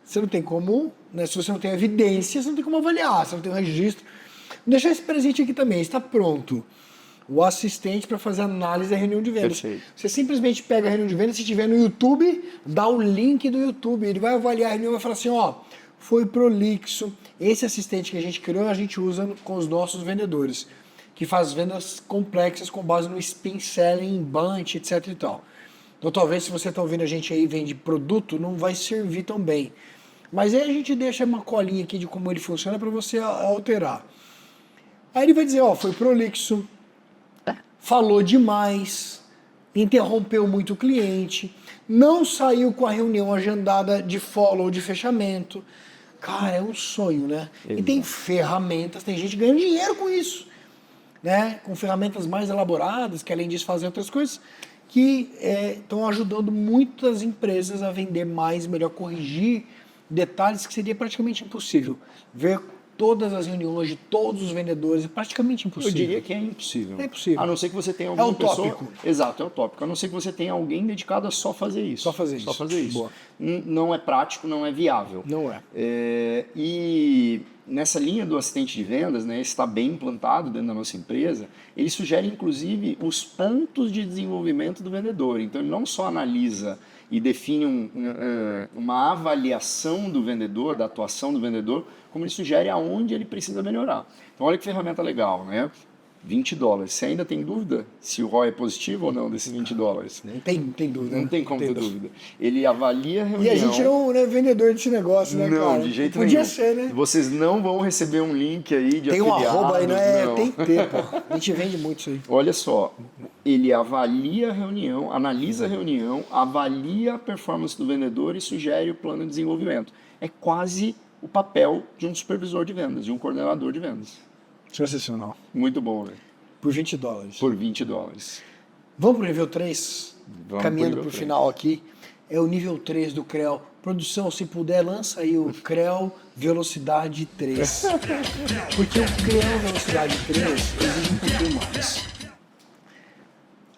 você não tem como, né? Se você não tem evidência, você não tem como avaliar, você não tem o registro. Vou deixar esse presente aqui também, está pronto. O assistente para fazer análise da reunião de vendas. Perfeito. Você simplesmente pega a reunião de vendas, se tiver no YouTube, dá o link do YouTube, ele vai avaliar a reunião e vai falar assim, ó, foi prolixo. Esse assistente que a gente criou, a gente usa com os nossos vendedores, que faz vendas complexas com base no spin selling, bunch, etc e tal. Então talvez se você está ouvindo a gente aí vende produto, não vai servir tão bem. Mas aí a gente deixa uma colinha aqui de como ele funciona para você alterar. Aí ele vai dizer, ó, foi prolixo, falou demais, interrompeu muito o cliente, não saiu com a reunião agendada de follow, de fechamento. Cara, é um sonho, né? Exato. E tem ferramentas, tem gente ganhando dinheiro com isso, né? Com ferramentas mais elaboradas, que além disso fazem outras coisas, que estão ajudando muitas empresas a vender mais, melhor, corrigir detalhes que seria praticamente impossível. Ver todas as reuniões de todos os vendedores é praticamente impossível. Eu diria que é impossível. É impossível. A não ser que você tenha alguma pessoa... Exato, é utópico. A não ser que você tenha alguém dedicado a só fazer isso. Só fazer isso. Boa. Não é prático, não é viável. Não é. E nessa linha do assistente de vendas, né, está bem implantado dentro da nossa empresa, ele sugere inclusive os pontos de desenvolvimento do vendedor. Então ele não só analisa e define uma avaliação do vendedor, da atuação do vendedor, como ele sugere aonde ele precisa melhorar. Então olha que ferramenta legal, né? $20. Você ainda tem dúvida se o ROI é positivo ou não desses $20? Não tem dúvida. Não tem como ter dúvida. Ele avalia a reunião. E a gente não é vendedor desse negócio, né, cara? Não, de jeito nenhum. Podia ser, né? Vocês não vão receber um link aí de tem afiliados. Tem um arroba aí, né? Não. Tem que ter, pô. A gente vende muito isso aí. Olha só, ele avalia a reunião, analisa a reunião, avalia a performance do vendedor e sugere o plano de desenvolvimento. É quase o papel de um supervisor de vendas, de um coordenador de vendas. Sensacional. Muito bom, né? Por $20. Por $20. Vamos pro nível 3? Caminhando pro final aqui. É o nível 3 do CREL. Produção, se puder, lança aí o CREL Velocidade 3. Porque o CREL Velocidade 3 exige um pouquinho mais.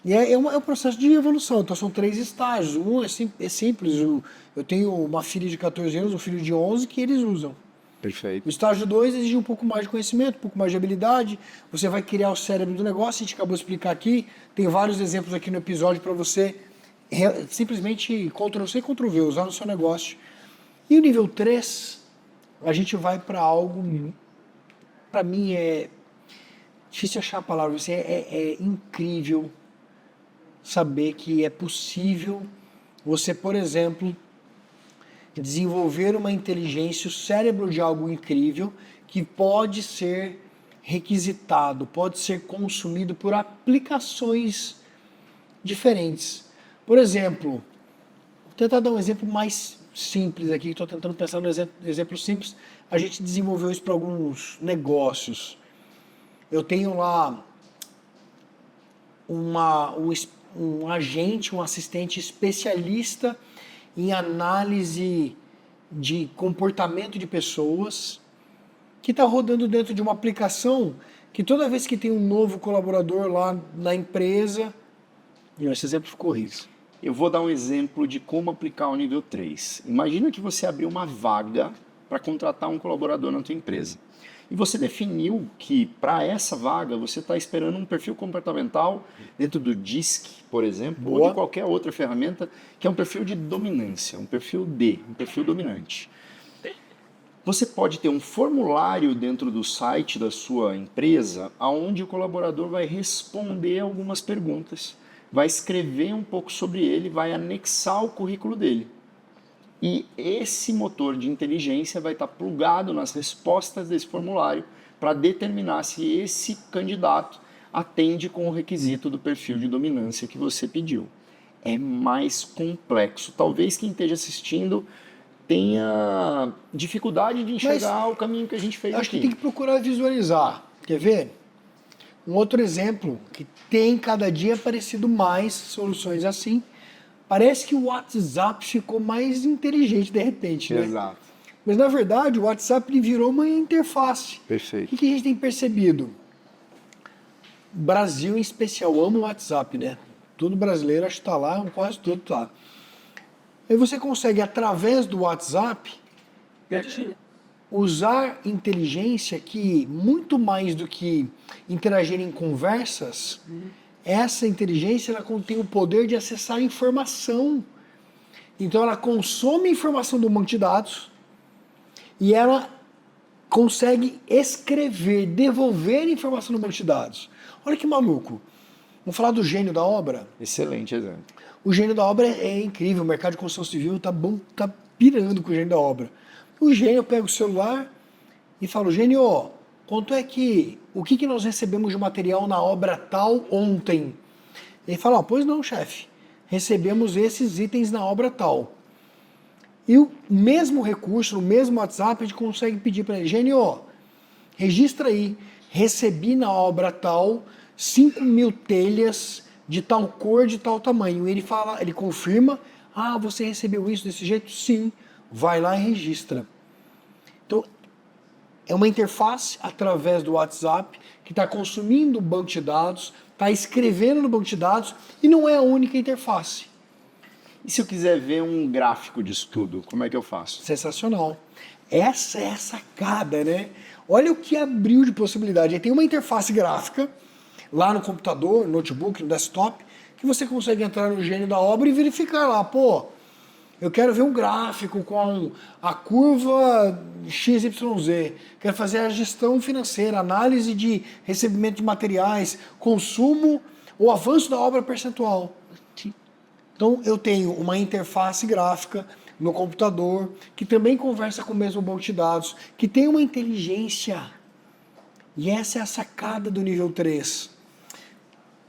E é um processo de evolução. Então são 3 estágios. Um é simples. Eu tenho uma filha de 14 anos, um filho de 11 que eles usam. Perfeito. O estágio 2 exige um pouco mais de conhecimento, um pouco mais de habilidade. Você vai criar o cérebro do negócio, a gente acabou de explicar aqui. Tem vários exemplos aqui no episódio para você simplesmente Ctrl+C, Ctrl+V, usar no seu negócio. E o nível 3, a gente vai para algo, para mim é difícil achar a palavra, é incrível saber que é possível você, por exemplo, desenvolver uma inteligência, o cérebro de algo incrível que pode ser requisitado, pode ser consumido por aplicações diferentes. Por exemplo, vou tentar dar um exemplo mais simples aqui, estou tentando pensar no exemplo simples. A gente desenvolveu isso para alguns negócios. Eu tenho lá um agente, um assistente especialista em análise de comportamento de pessoas, que está rodando dentro de uma aplicação que toda vez que tem um novo colaborador lá na empresa, esse exemplo ficou horrível. Eu vou dar um exemplo de como aplicar o nível 3. Imagina que você abriu uma vaga para contratar um colaborador na tua empresa. E você definiu que para essa vaga você está esperando um perfil comportamental dentro do DISC, por exemplo, Boa. ou de qualquer outra ferramenta, que é um perfil de dominância, um perfil D, um perfil dominante. Você pode ter um formulário dentro do site da sua empresa onde o colaborador vai responder algumas perguntas, vai escrever um pouco sobre ele, vai anexar o currículo dele. E esse motor de inteligência vai estar plugado nas respostas desse formulário para determinar se esse candidato atende com o requisito do perfil de dominância que você pediu. É mais complexo. Talvez quem esteja assistindo tenha dificuldade de enxergar o caminho que a gente fez Acho aqui. que tem que procurar visualizar. Quer ver? Um outro exemplo que tem cada dia aparecido mais soluções assim. Parece que o WhatsApp ficou mais inteligente de repente, né? Exato. Mas na verdade o WhatsApp ele virou uma interface. O Perfeito. que a gente tem percebido? Brasil em especial ama o WhatsApp, né? Todo brasileiro acho que está lá, quase todo tá. Aí você consegue, através do WhatsApp, usar inteligência que, muito mais do que interagir em conversas, essa inteligência ela contém o poder de acessar informação. Então ela consome informação do banco de dados e ela consegue escrever, devolver informação do banco de dados. Olha que maluco. Vamos falar do gênio da obra? Excelente exemplo. O gênio da obra é incrível, o mercado de construção civil tá pirando com o gênio da obra. O gênio pega o celular e fala, gênio, quanto é que, o que nós recebemos de material na obra tal ontem? Ele fala, pois não, chefe, recebemos esses itens na obra tal. E o mesmo recurso, no mesmo WhatsApp, a gente consegue pedir para ele, gênio, registra aí, recebi na obra tal 5.000 telhas de tal cor, de tal tamanho. Ele fala, ele confirma, você recebeu isso desse jeito? Sim. Vai lá e registra. Então, é uma interface através do WhatsApp que está consumindo o banco de dados, está escrevendo no banco de dados e não é a única interface. E se eu quiser ver um gráfico disso tudo, como é que eu faço? Sensacional. Essa é a sacada, né? Olha o que abriu de possibilidade. Aí tem uma interface gráfica lá no computador, no notebook, no desktop, que você consegue entrar no gênio da obra e verificar lá, eu quero ver um gráfico com a curva XYZ, quero fazer a gestão financeira, análise de recebimento de materiais, consumo ou avanço da obra percentual. Então eu tenho uma interface gráfica no computador, que também conversa com o mesmo banco de dados, que tem uma inteligência. E essa é a sacada do nível 3.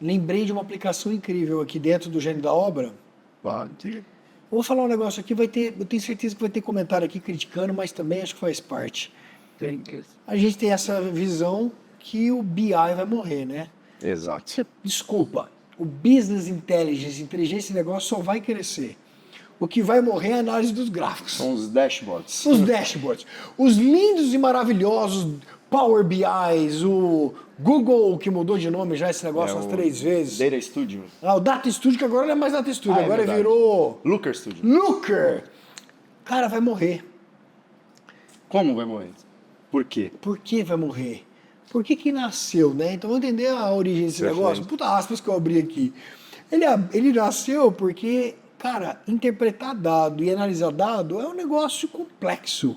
Lembrei de uma aplicação incrível aqui dentro do gênio da obra. Pode. Vou falar um negócio aqui, eu tenho certeza que vai ter comentário aqui criticando, mas também acho que faz parte. A gente tem essa visão que o BI vai morrer, né? Exato. Desculpa, o Business Intelligence, inteligência de negócio, só vai crescer. O que vai morrer é a análise dos gráficos. São os dashboards. Os dashboards. Os lindos e maravilhosos Power BIs, o Google, que mudou de nome já esse negócio umas 3 vezes. Data Studio. O Data Studio, que agora não é mais Data Studio, É agora verdade. virou Looker Studio. Looker. Cara, vai morrer. Como vai morrer? Por quê? Por que vai morrer? Por que nasceu, né? Então vamos entender a origem desse Perfeito. negócio. Puta aspas que eu abri aqui. Ele nasceu porque, cara, interpretar dado e analisar dado é um negócio complexo.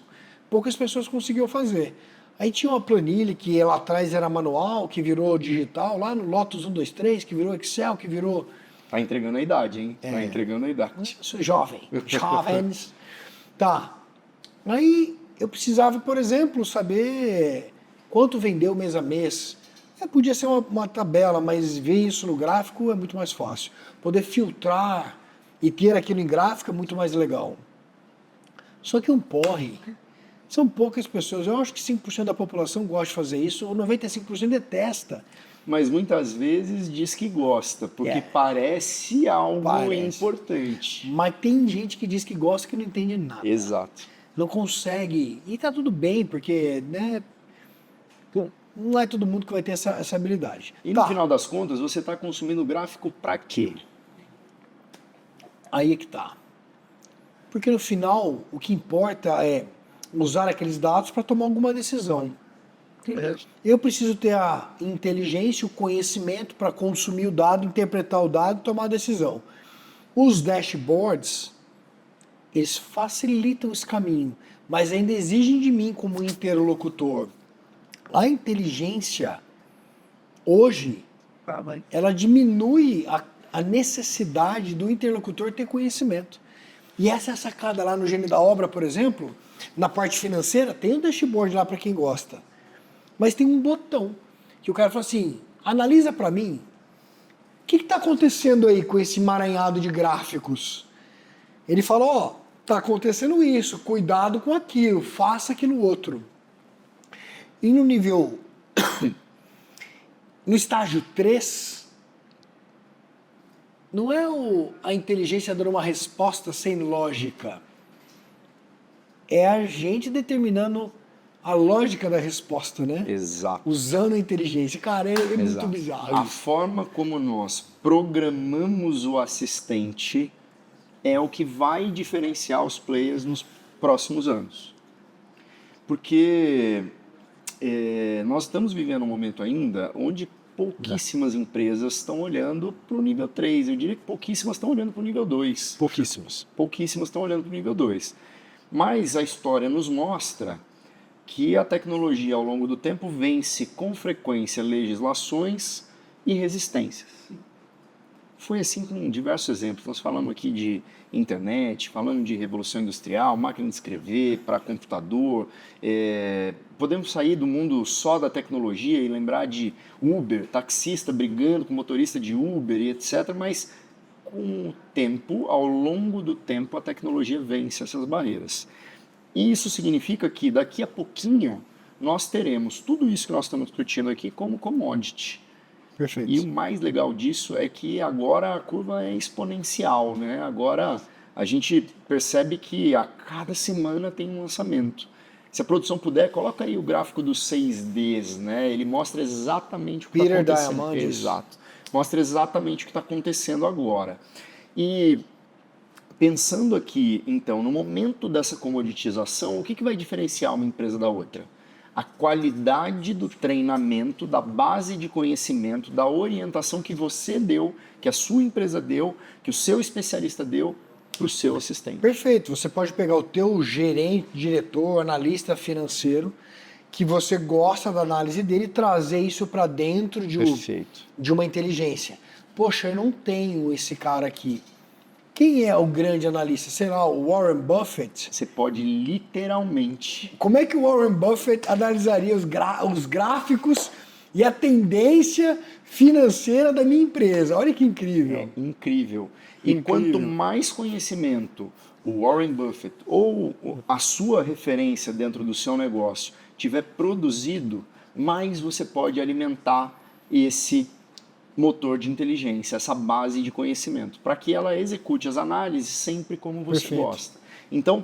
Poucas pessoas conseguiam fazer. Aí tinha uma planilha que lá atrás era manual, que virou digital, lá no Lotus 123, que virou Excel, que virou... Tá entregando a idade, hein? Tá entregando a idade. Eu sou jovem, jovens. Tá. Aí eu precisava, por exemplo, saber quanto vendeu mês a mês. Podia ser uma tabela, mas ver isso no gráfico é muito mais fácil. Poder filtrar e ter aquilo em gráfico é muito mais legal. Só que um porre. São poucas pessoas. Eu acho que 5% da população gosta de fazer isso, ou 95% detesta. mas muitas vezes diz que gosta, porque parece algo importante. Mas tem gente que diz que gosta que não entende nada. Exato. Não consegue, e tá tudo bem, porque, né, não é todo mundo que vai ter essa habilidade. E no final das contas, você está consumindo gráfico para quê? Aí é que tá. Porque no final, o que importa é usar aqueles dados para tomar alguma decisão. Eu preciso ter a inteligência, o conhecimento para consumir o dado, interpretar o dado e tomar a decisão. Os dashboards, eles facilitam esse caminho, mas ainda exigem de mim como interlocutor. A inteligência, hoje, ela diminui a necessidade do interlocutor ter conhecimento. E essa é a sacada lá no Gênio da Obra, por exemplo, na parte financeira, tem um dashboard lá para quem gosta. Mas tem um botão que o cara fala assim, analisa para mim, o que está acontecendo aí com esse emaranhado de gráficos? Ele fala, ó, está acontecendo isso, cuidado com aquilo, faça aquilo outro. E no nível, no estágio 3, não é a inteligência dando uma resposta sem lógica. É a gente determinando a lógica da resposta, né? Exato. Usando a inteligência. Cara, é muito bizarro. A forma como nós programamos o assistente é o que vai diferenciar os players nos próximos anos. Porque nós estamos vivendo um momento ainda onde pouquíssimas empresas estão olhando para o nível 3. Eu diria que pouquíssimas estão olhando para o nível 2. Pouquíssimas. Pouquíssimas estão olhando para o nível 2. Mas a história nos mostra que a tecnologia ao longo do tempo vence com frequência legislações e resistências. Foi assim com diversos exemplos. Nós falamos aqui de internet, falando de revolução industrial, máquina de escrever para computador. Podemos sair do mundo só da tecnologia e lembrar de Uber, taxista brigando com motorista de Uber e etc. Mas com o tempo, ao longo do tempo, a tecnologia vence essas barreiras. E isso significa que daqui a pouquinho nós teremos tudo isso que nós estamos discutindo aqui como commodity. Perfeito. E o mais legal disso é que agora a curva é exponencial, né? Agora a gente percebe que a cada semana tem um lançamento. Se a produção puder, coloca aí o gráfico dos 6Ds, né? Ele mostra exatamente o que está acontecendo. Diamandis. Exato. Mostra exatamente o que está acontecendo agora. E pensando aqui, então, no momento dessa comoditização, o que vai diferenciar uma empresa da outra? A qualidade do treinamento, da base de conhecimento, da orientação que você deu, que a sua empresa deu, que o seu especialista deu para o seu assistente. Perfeito. Você pode pegar o teu gerente, diretor, analista financeiro, que você gosta da análise dele e trazer isso para dentro de uma inteligência. Poxa, eu não tenho esse cara aqui. Quem é o grande analista? Será o Warren Buffett? Você pode literalmente... Como é que o Warren Buffett analisaria os gráficos e a tendência financeira da minha empresa? Olha que incrível. É incrível. E quanto mais conhecimento o Warren Buffett ou a sua referência dentro do seu negócio tiver produzido, mais você pode alimentar esse motor de inteligência, essa base de conhecimento, para que ela execute as análises sempre como você gosta. Então,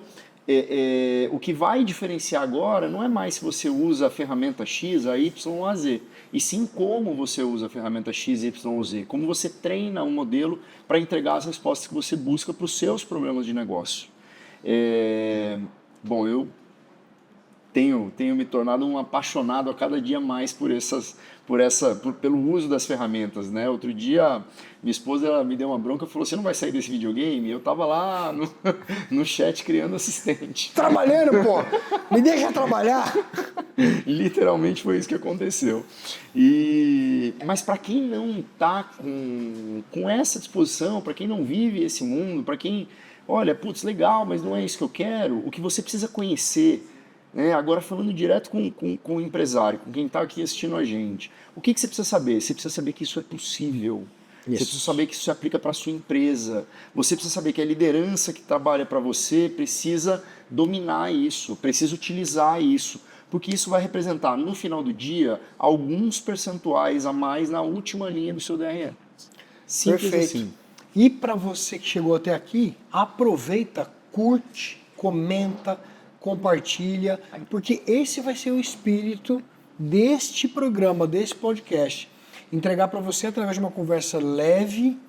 o que vai diferenciar agora não é mais se você usa a ferramenta X, a Y ou a Z, e sim como você usa a ferramenta X, Y ou Z, como você treina um modelo para entregar as respostas que você busca para os seus problemas de negócio. Bom, eu tenho me tornado um apaixonado a cada dia mais pelo uso das ferramentas, né? Outro dia, minha esposa ela me deu uma bronca e falou, você não vai sair desse videogame? Eu tava lá no chat criando assistente. Trabalhando, pô! Me deixa trabalhar! Literalmente foi isso que aconteceu. Mas para quem não está com essa disposição, para quem não vive esse mundo, para quem, olha, putz, legal, mas não é isso que eu quero, o que você precisa conhecer, agora falando direto com o empresário, com quem está aqui assistindo a gente, o que você precisa saber? Você precisa saber que isso é possível. Você precisa saber que isso se aplica para a sua empresa. Você precisa saber que a liderança que trabalha para você precisa dominar isso, precisa utilizar isso. porque isso vai representar, no final do dia, alguns percentuais a mais na última linha do seu DRE. Simples Perfeito. assim. E para você que chegou até aqui, aproveita, curte, comenta, compartilha, porque esse vai ser o espírito deste programa, desse podcast. Entregar para você através de uma conversa leve,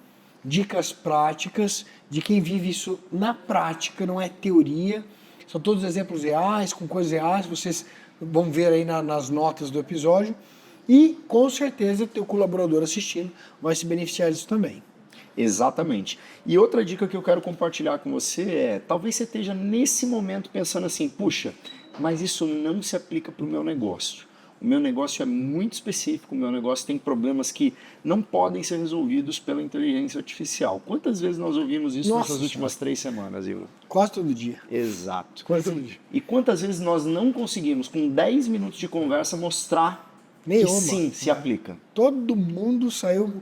dicas práticas, de quem vive isso na prática, não é teoria. São todos exemplos reais, com coisas reais, vocês vão ver aí nas notas do episódio. E com certeza teu colaborador assistindo vai se beneficiar disso também. Exatamente. E outra dica que eu quero compartilhar com você é, talvez você esteja nesse momento pensando assim, puxa, mas isso não se aplica para o meu negócio. O meu negócio é muito específico, o meu negócio tem problemas que não podem ser resolvidos pela inteligência artificial. Quantas vezes nós ouvimos isso nessas últimas 3 semanas, Ivo? Quase todo dia. Exato. Quase todo dia. E quantas vezes nós não conseguimos, com 10 minutos de conversa, mostrar que sim, se aplica. Todo mundo saiu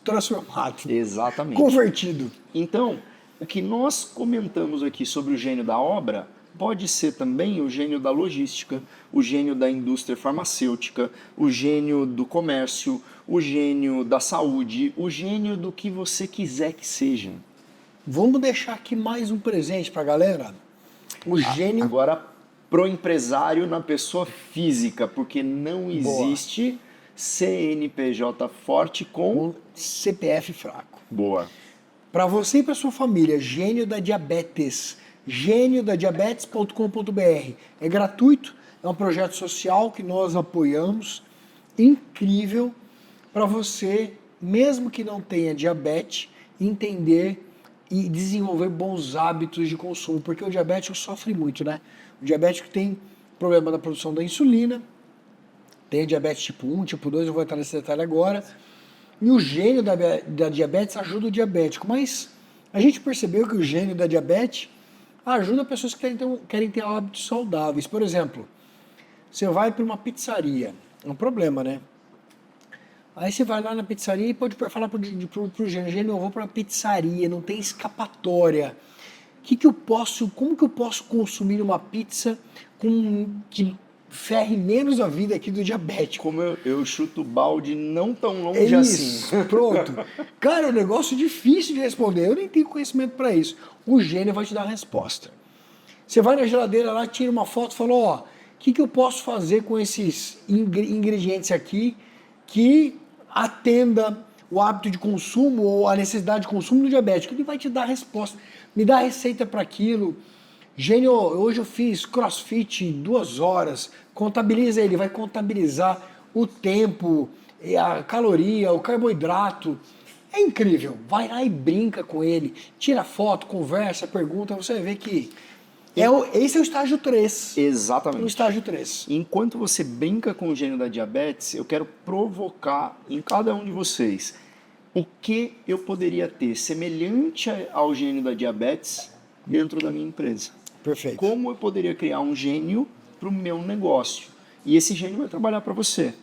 transformado. Exatamente. Convertido. Então, o que nós comentamos aqui sobre o gênio da obra pode ser também o gênio da logística, o gênio da indústria farmacêutica, o gênio do comércio, o gênio da saúde, o gênio do que você quiser que seja. Vamos deixar aqui mais um presente pra galera. O gênio... Agora, pro empresário na pessoa física, porque não existe CNPJ forte com CPF fraco. Boa. Para você e para sua família, Gênio da Diabetes, geniodadiabetes.com.br. É gratuito, é um projeto social que nós apoiamos, incrível, para você, mesmo que não tenha diabetes, entender e desenvolver bons hábitos de consumo, porque o diabético sofre muito, né? O diabético tem problema da produção da insulina, tem diabetes tipo 1, tipo 2, eu vou entrar nesse detalhe agora. E o gênio da diabetes ajuda o diabético. Mas a gente percebeu que o gênio da diabetes ajuda pessoas que querem ter hábitos saudáveis. Por exemplo, você vai para uma pizzaria. É um problema, né? Aí você vai lá na pizzaria e pode falar pro gênio, eu vou para uma pizzaria, não tem escapatória. Como que eu posso consumir uma pizza que ferre menos a vida aqui do diabético? Como eu chuto balde não tão longe assim. Pronto. Cara, é um negócio difícil de responder. Eu nem tenho conhecimento para isso. O gênio vai te dar a resposta. Você vai na geladeira lá, tira uma foto e fala, ó, o que eu posso fazer com esses ingredientes aqui que atenda o hábito de consumo ou a necessidade de consumo do diabético? Ele vai te dar a resposta. Me dá a receita para aquilo. Gênio, hoje eu fiz crossfit 2 horas, contabiliza ele, vai contabilizar o tempo, a caloria, o carboidrato. É incrível, vai lá e brinca com ele, tira foto, conversa, pergunta, você vai ver que esse é o estágio 3. Exatamente. O estágio 3. Enquanto você brinca com o gênio da diabetes, eu quero provocar em cada um de vocês o que eu poderia ter semelhante ao gênio da diabetes dentro da minha empresa. Perfeito. Como eu poderia criar um gênio para o meu negócio? E esse gênio vai trabalhar para você.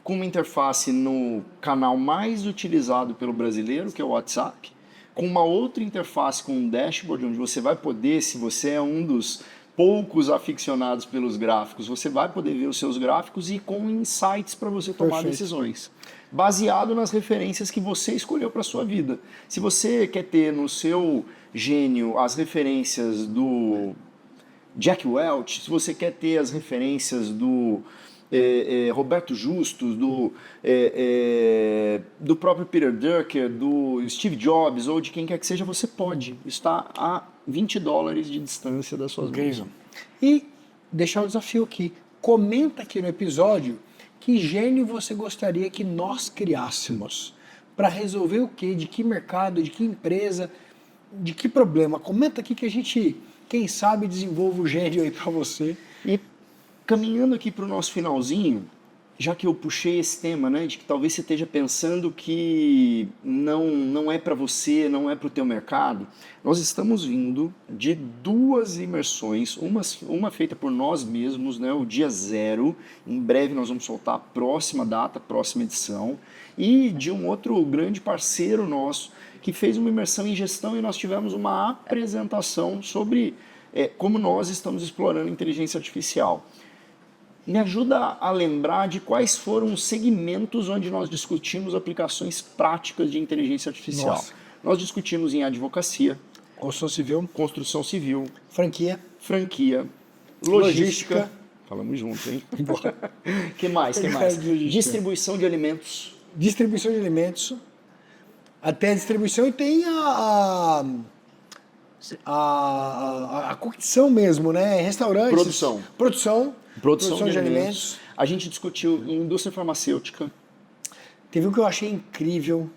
Com uma interface no canal mais utilizado pelo brasileiro, que é o WhatsApp, com uma outra interface com um dashboard, onde você vai poder, se você é um dos poucos aficionados pelos gráficos, você vai poder ver os seus gráficos e com insights para você tomar decisões. Baseado nas referências que você escolheu para a sua vida. Se você quer ter no seu gênio as referências do Jack Welch, se você quer ter as referências do Roberto Justus, do próprio Peter Drucker, do Steve Jobs ou de quem quer que seja, você pode. Está a $20 de distância das suas mãos. E deixar o desafio aqui. Comenta aqui no episódio que gênio você gostaria que nós criássemos para resolver o quê? De que mercado, de que empresa, de que problema. Comenta aqui que a gente, quem sabe, desenvolva o gênio aí para você. E caminhando aqui para o nosso finalzinho, já que eu puxei esse tema, né, de que talvez você esteja pensando que não é para você, não é para o teu mercado, nós estamos vindo de 2 imersões, uma feita por nós mesmos, né, o dia 0, em breve nós vamos soltar a próxima data, a próxima edição, e de um outro grande parceiro nosso que fez uma imersão em gestão e nós tivemos uma apresentação sobre como nós estamos explorando inteligência artificial. Me ajuda a lembrar de quais foram os segmentos onde nós discutimos aplicações práticas de inteligência artificial. Nossa. Nós discutimos em advocacia, Construção civil, franquia, logística. Falamos juntos, hein? Que mais? Distribuição de alimentos. Distribuição de alimentos, até a distribuição, e tem a cocção mesmo, né? Restaurantes. Produção de alimentos. A gente discutiu em indústria farmacêutica. Teve um que eu achei incrível,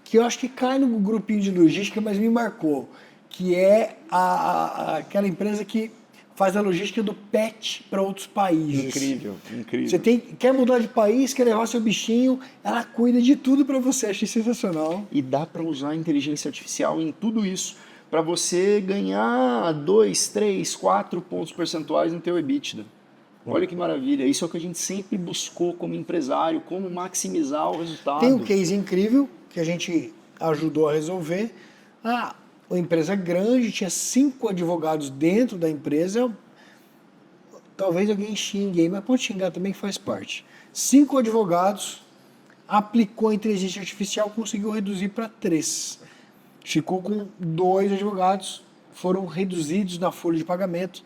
que eu acho que cai no grupinho de logística, mas me marcou, que é aquela empresa que faz a logística do pet para outros países. Incrível. Você quer mudar de país, quer levar seu bichinho, ela cuida de tudo para você, achei sensacional. E dá para usar a inteligência artificial em tudo isso, para você ganhar 2, 3, 4 pontos percentuais no teu EBITDA. Olha que maravilha, isso é o que a gente sempre buscou como empresário, como maximizar o resultado. Tem um case incrível que a gente ajudou a resolver. Uma empresa grande, tinha 5 advogados dentro da empresa. Talvez alguém xingue aí, mas pode xingar também, que faz parte. 5 advogados, aplicou a inteligência artificial, conseguiu reduzir para 3. Ficou com 2 advogados, foram reduzidos na folha de pagamento.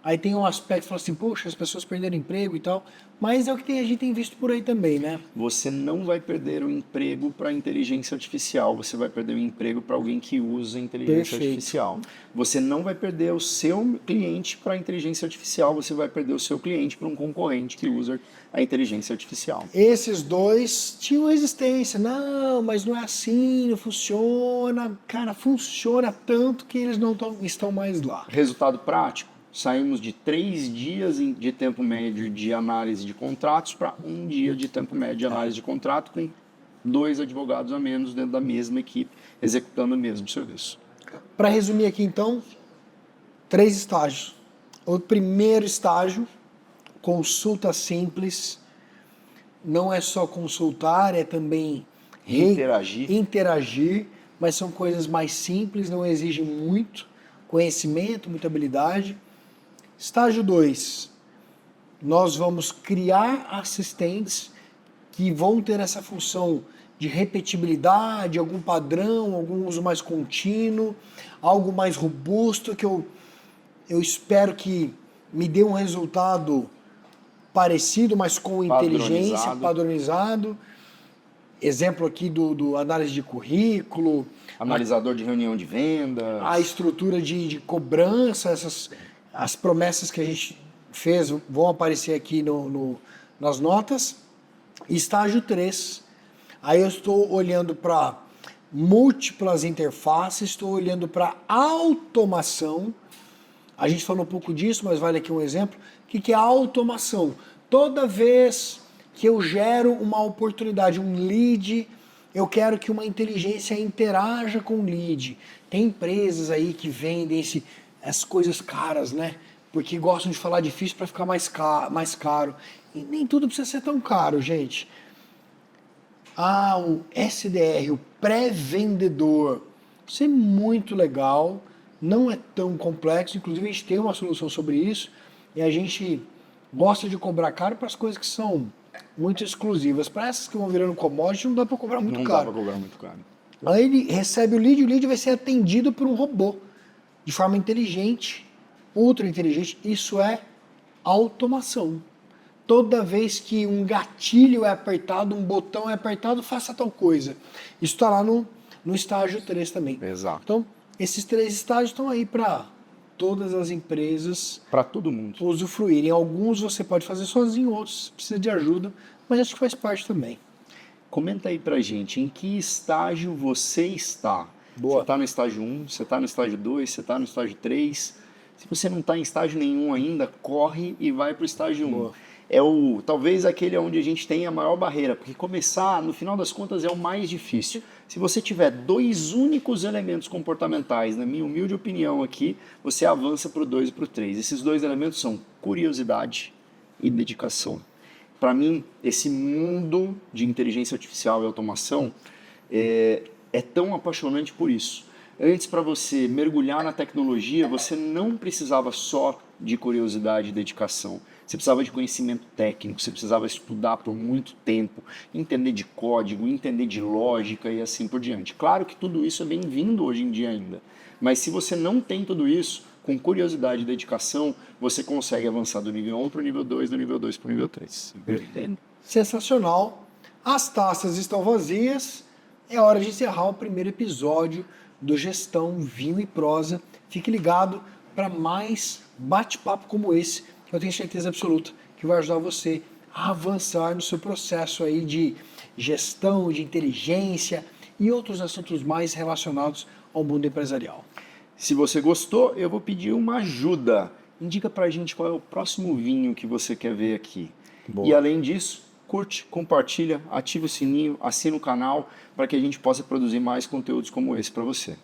Aí tem um aspecto, fala assim, poxa, as pessoas perderam emprego e tal, mas é o que a gente tem visto por aí também, né? Você não vai perder o emprego para a inteligência artificial, você vai perder o emprego para alguém que usa a inteligência artificial. Você não vai perder o seu cliente para a inteligência artificial, você vai perder o seu cliente para um concorrente que usa a inteligência artificial. Esses 2 tinham resistência, não, mas não é assim, não funciona. Cara, funciona tanto que eles não estão mais lá. Resultado prático? Saímos de 3 dias de tempo médio de análise de contratos para 1 dia de tempo médio de análise de contrato, com 2 advogados a menos dentro da mesma equipe, executando o mesmo serviço. Para resumir aqui então, 3 estágios. O primeiro estágio, consulta simples. Não é só consultar, é também interagir, mas são coisas mais simples, não exigem muito conhecimento, muita habilidade. Estágio 2, nós vamos criar assistentes que vão ter essa função de repetibilidade, algum padrão, algum uso mais contínuo, algo mais robusto, que eu espero que me dê um resultado parecido, mas com inteligência, padronizado. Exemplo aqui do análise de currículo. Analisador de reunião de vendas. A estrutura de cobrança, as promessas que a gente fez vão aparecer aqui nas notas. Estágio 3, aí eu estou olhando para múltiplas interfaces, estou olhando para automação. A gente falou um pouco disso, mas vale aqui um exemplo. O que é a automação? Toda vez que eu gero uma oportunidade, um lead, eu quero que uma inteligência interaja com o lead. Tem empresas aí que vendem as coisas caras, né? Porque gostam de falar difícil para ficar mais caro. E nem tudo precisa ser tão caro, gente. O SDR, o pré-vendedor. Isso é muito legal, não é tão complexo. Inclusive, a gente tem uma solução sobre isso. E a gente gosta de cobrar caro para as coisas que são muito exclusivas. Para essas que vão virando commodity, não dá para cobrar muito caro. Não dá para cobrar muito caro. Aí ele recebe o lead vai ser atendido por um robô, de forma inteligente, ultra inteligente. Isso é automação. Toda vez que um gatilho é apertado, um botão é apertado, faça tal coisa. Isso está lá no estágio 3 também. Exato. Então, esses 3 estágios estão aí para todas as empresas, para todo mundo, usufruírem. Alguns você pode fazer sozinho, outros precisa de ajuda, mas acho que faz parte também. Comenta aí pra gente, em que estágio você está? Boa. Você está no estágio 1, você está no estágio 2, você está no estágio 3. Se você não está em estágio nenhum ainda, corre e vai para o estágio 1. Boa. É talvez aquele onde a gente tem a maior barreira, porque começar, no final das contas, é o mais difícil. Se você tiver 2 únicos elementos comportamentais, na minha humilde opinião aqui, você avança para o 2 e para o 3. Esses 2 elementos são curiosidade e dedicação. Para mim, esse mundo de inteligência artificial e automação é tão apaixonante por isso. Antes, para você mergulhar na tecnologia, você não precisava só de curiosidade e dedicação. você precisava de conhecimento técnico, você precisava estudar por muito tempo, entender de código, entender de lógica e assim por diante. Claro que tudo isso é bem-vindo hoje em dia ainda, mas se você não tem tudo isso, com curiosidade e dedicação, você consegue avançar do nível 1 para o nível 2, do nível 2 para o nível 3. Sensacional. As taças estão vazias. É hora de encerrar o primeiro episódio do Gestão Vinho e Prosa. Fique ligado para mais bate-papo como esse, que eu tenho certeza absoluta que vai ajudar você a avançar no seu processo aí de gestão, de inteligência e outros assuntos mais relacionados ao mundo empresarial. Se você gostou, eu vou pedir uma ajuda. Indica pra gente qual é o próximo vinho que você quer ver aqui. Boa. E além disso, curte, compartilha, ativa o sininho, assina o canal para que a gente possa produzir mais conteúdos como esse para você.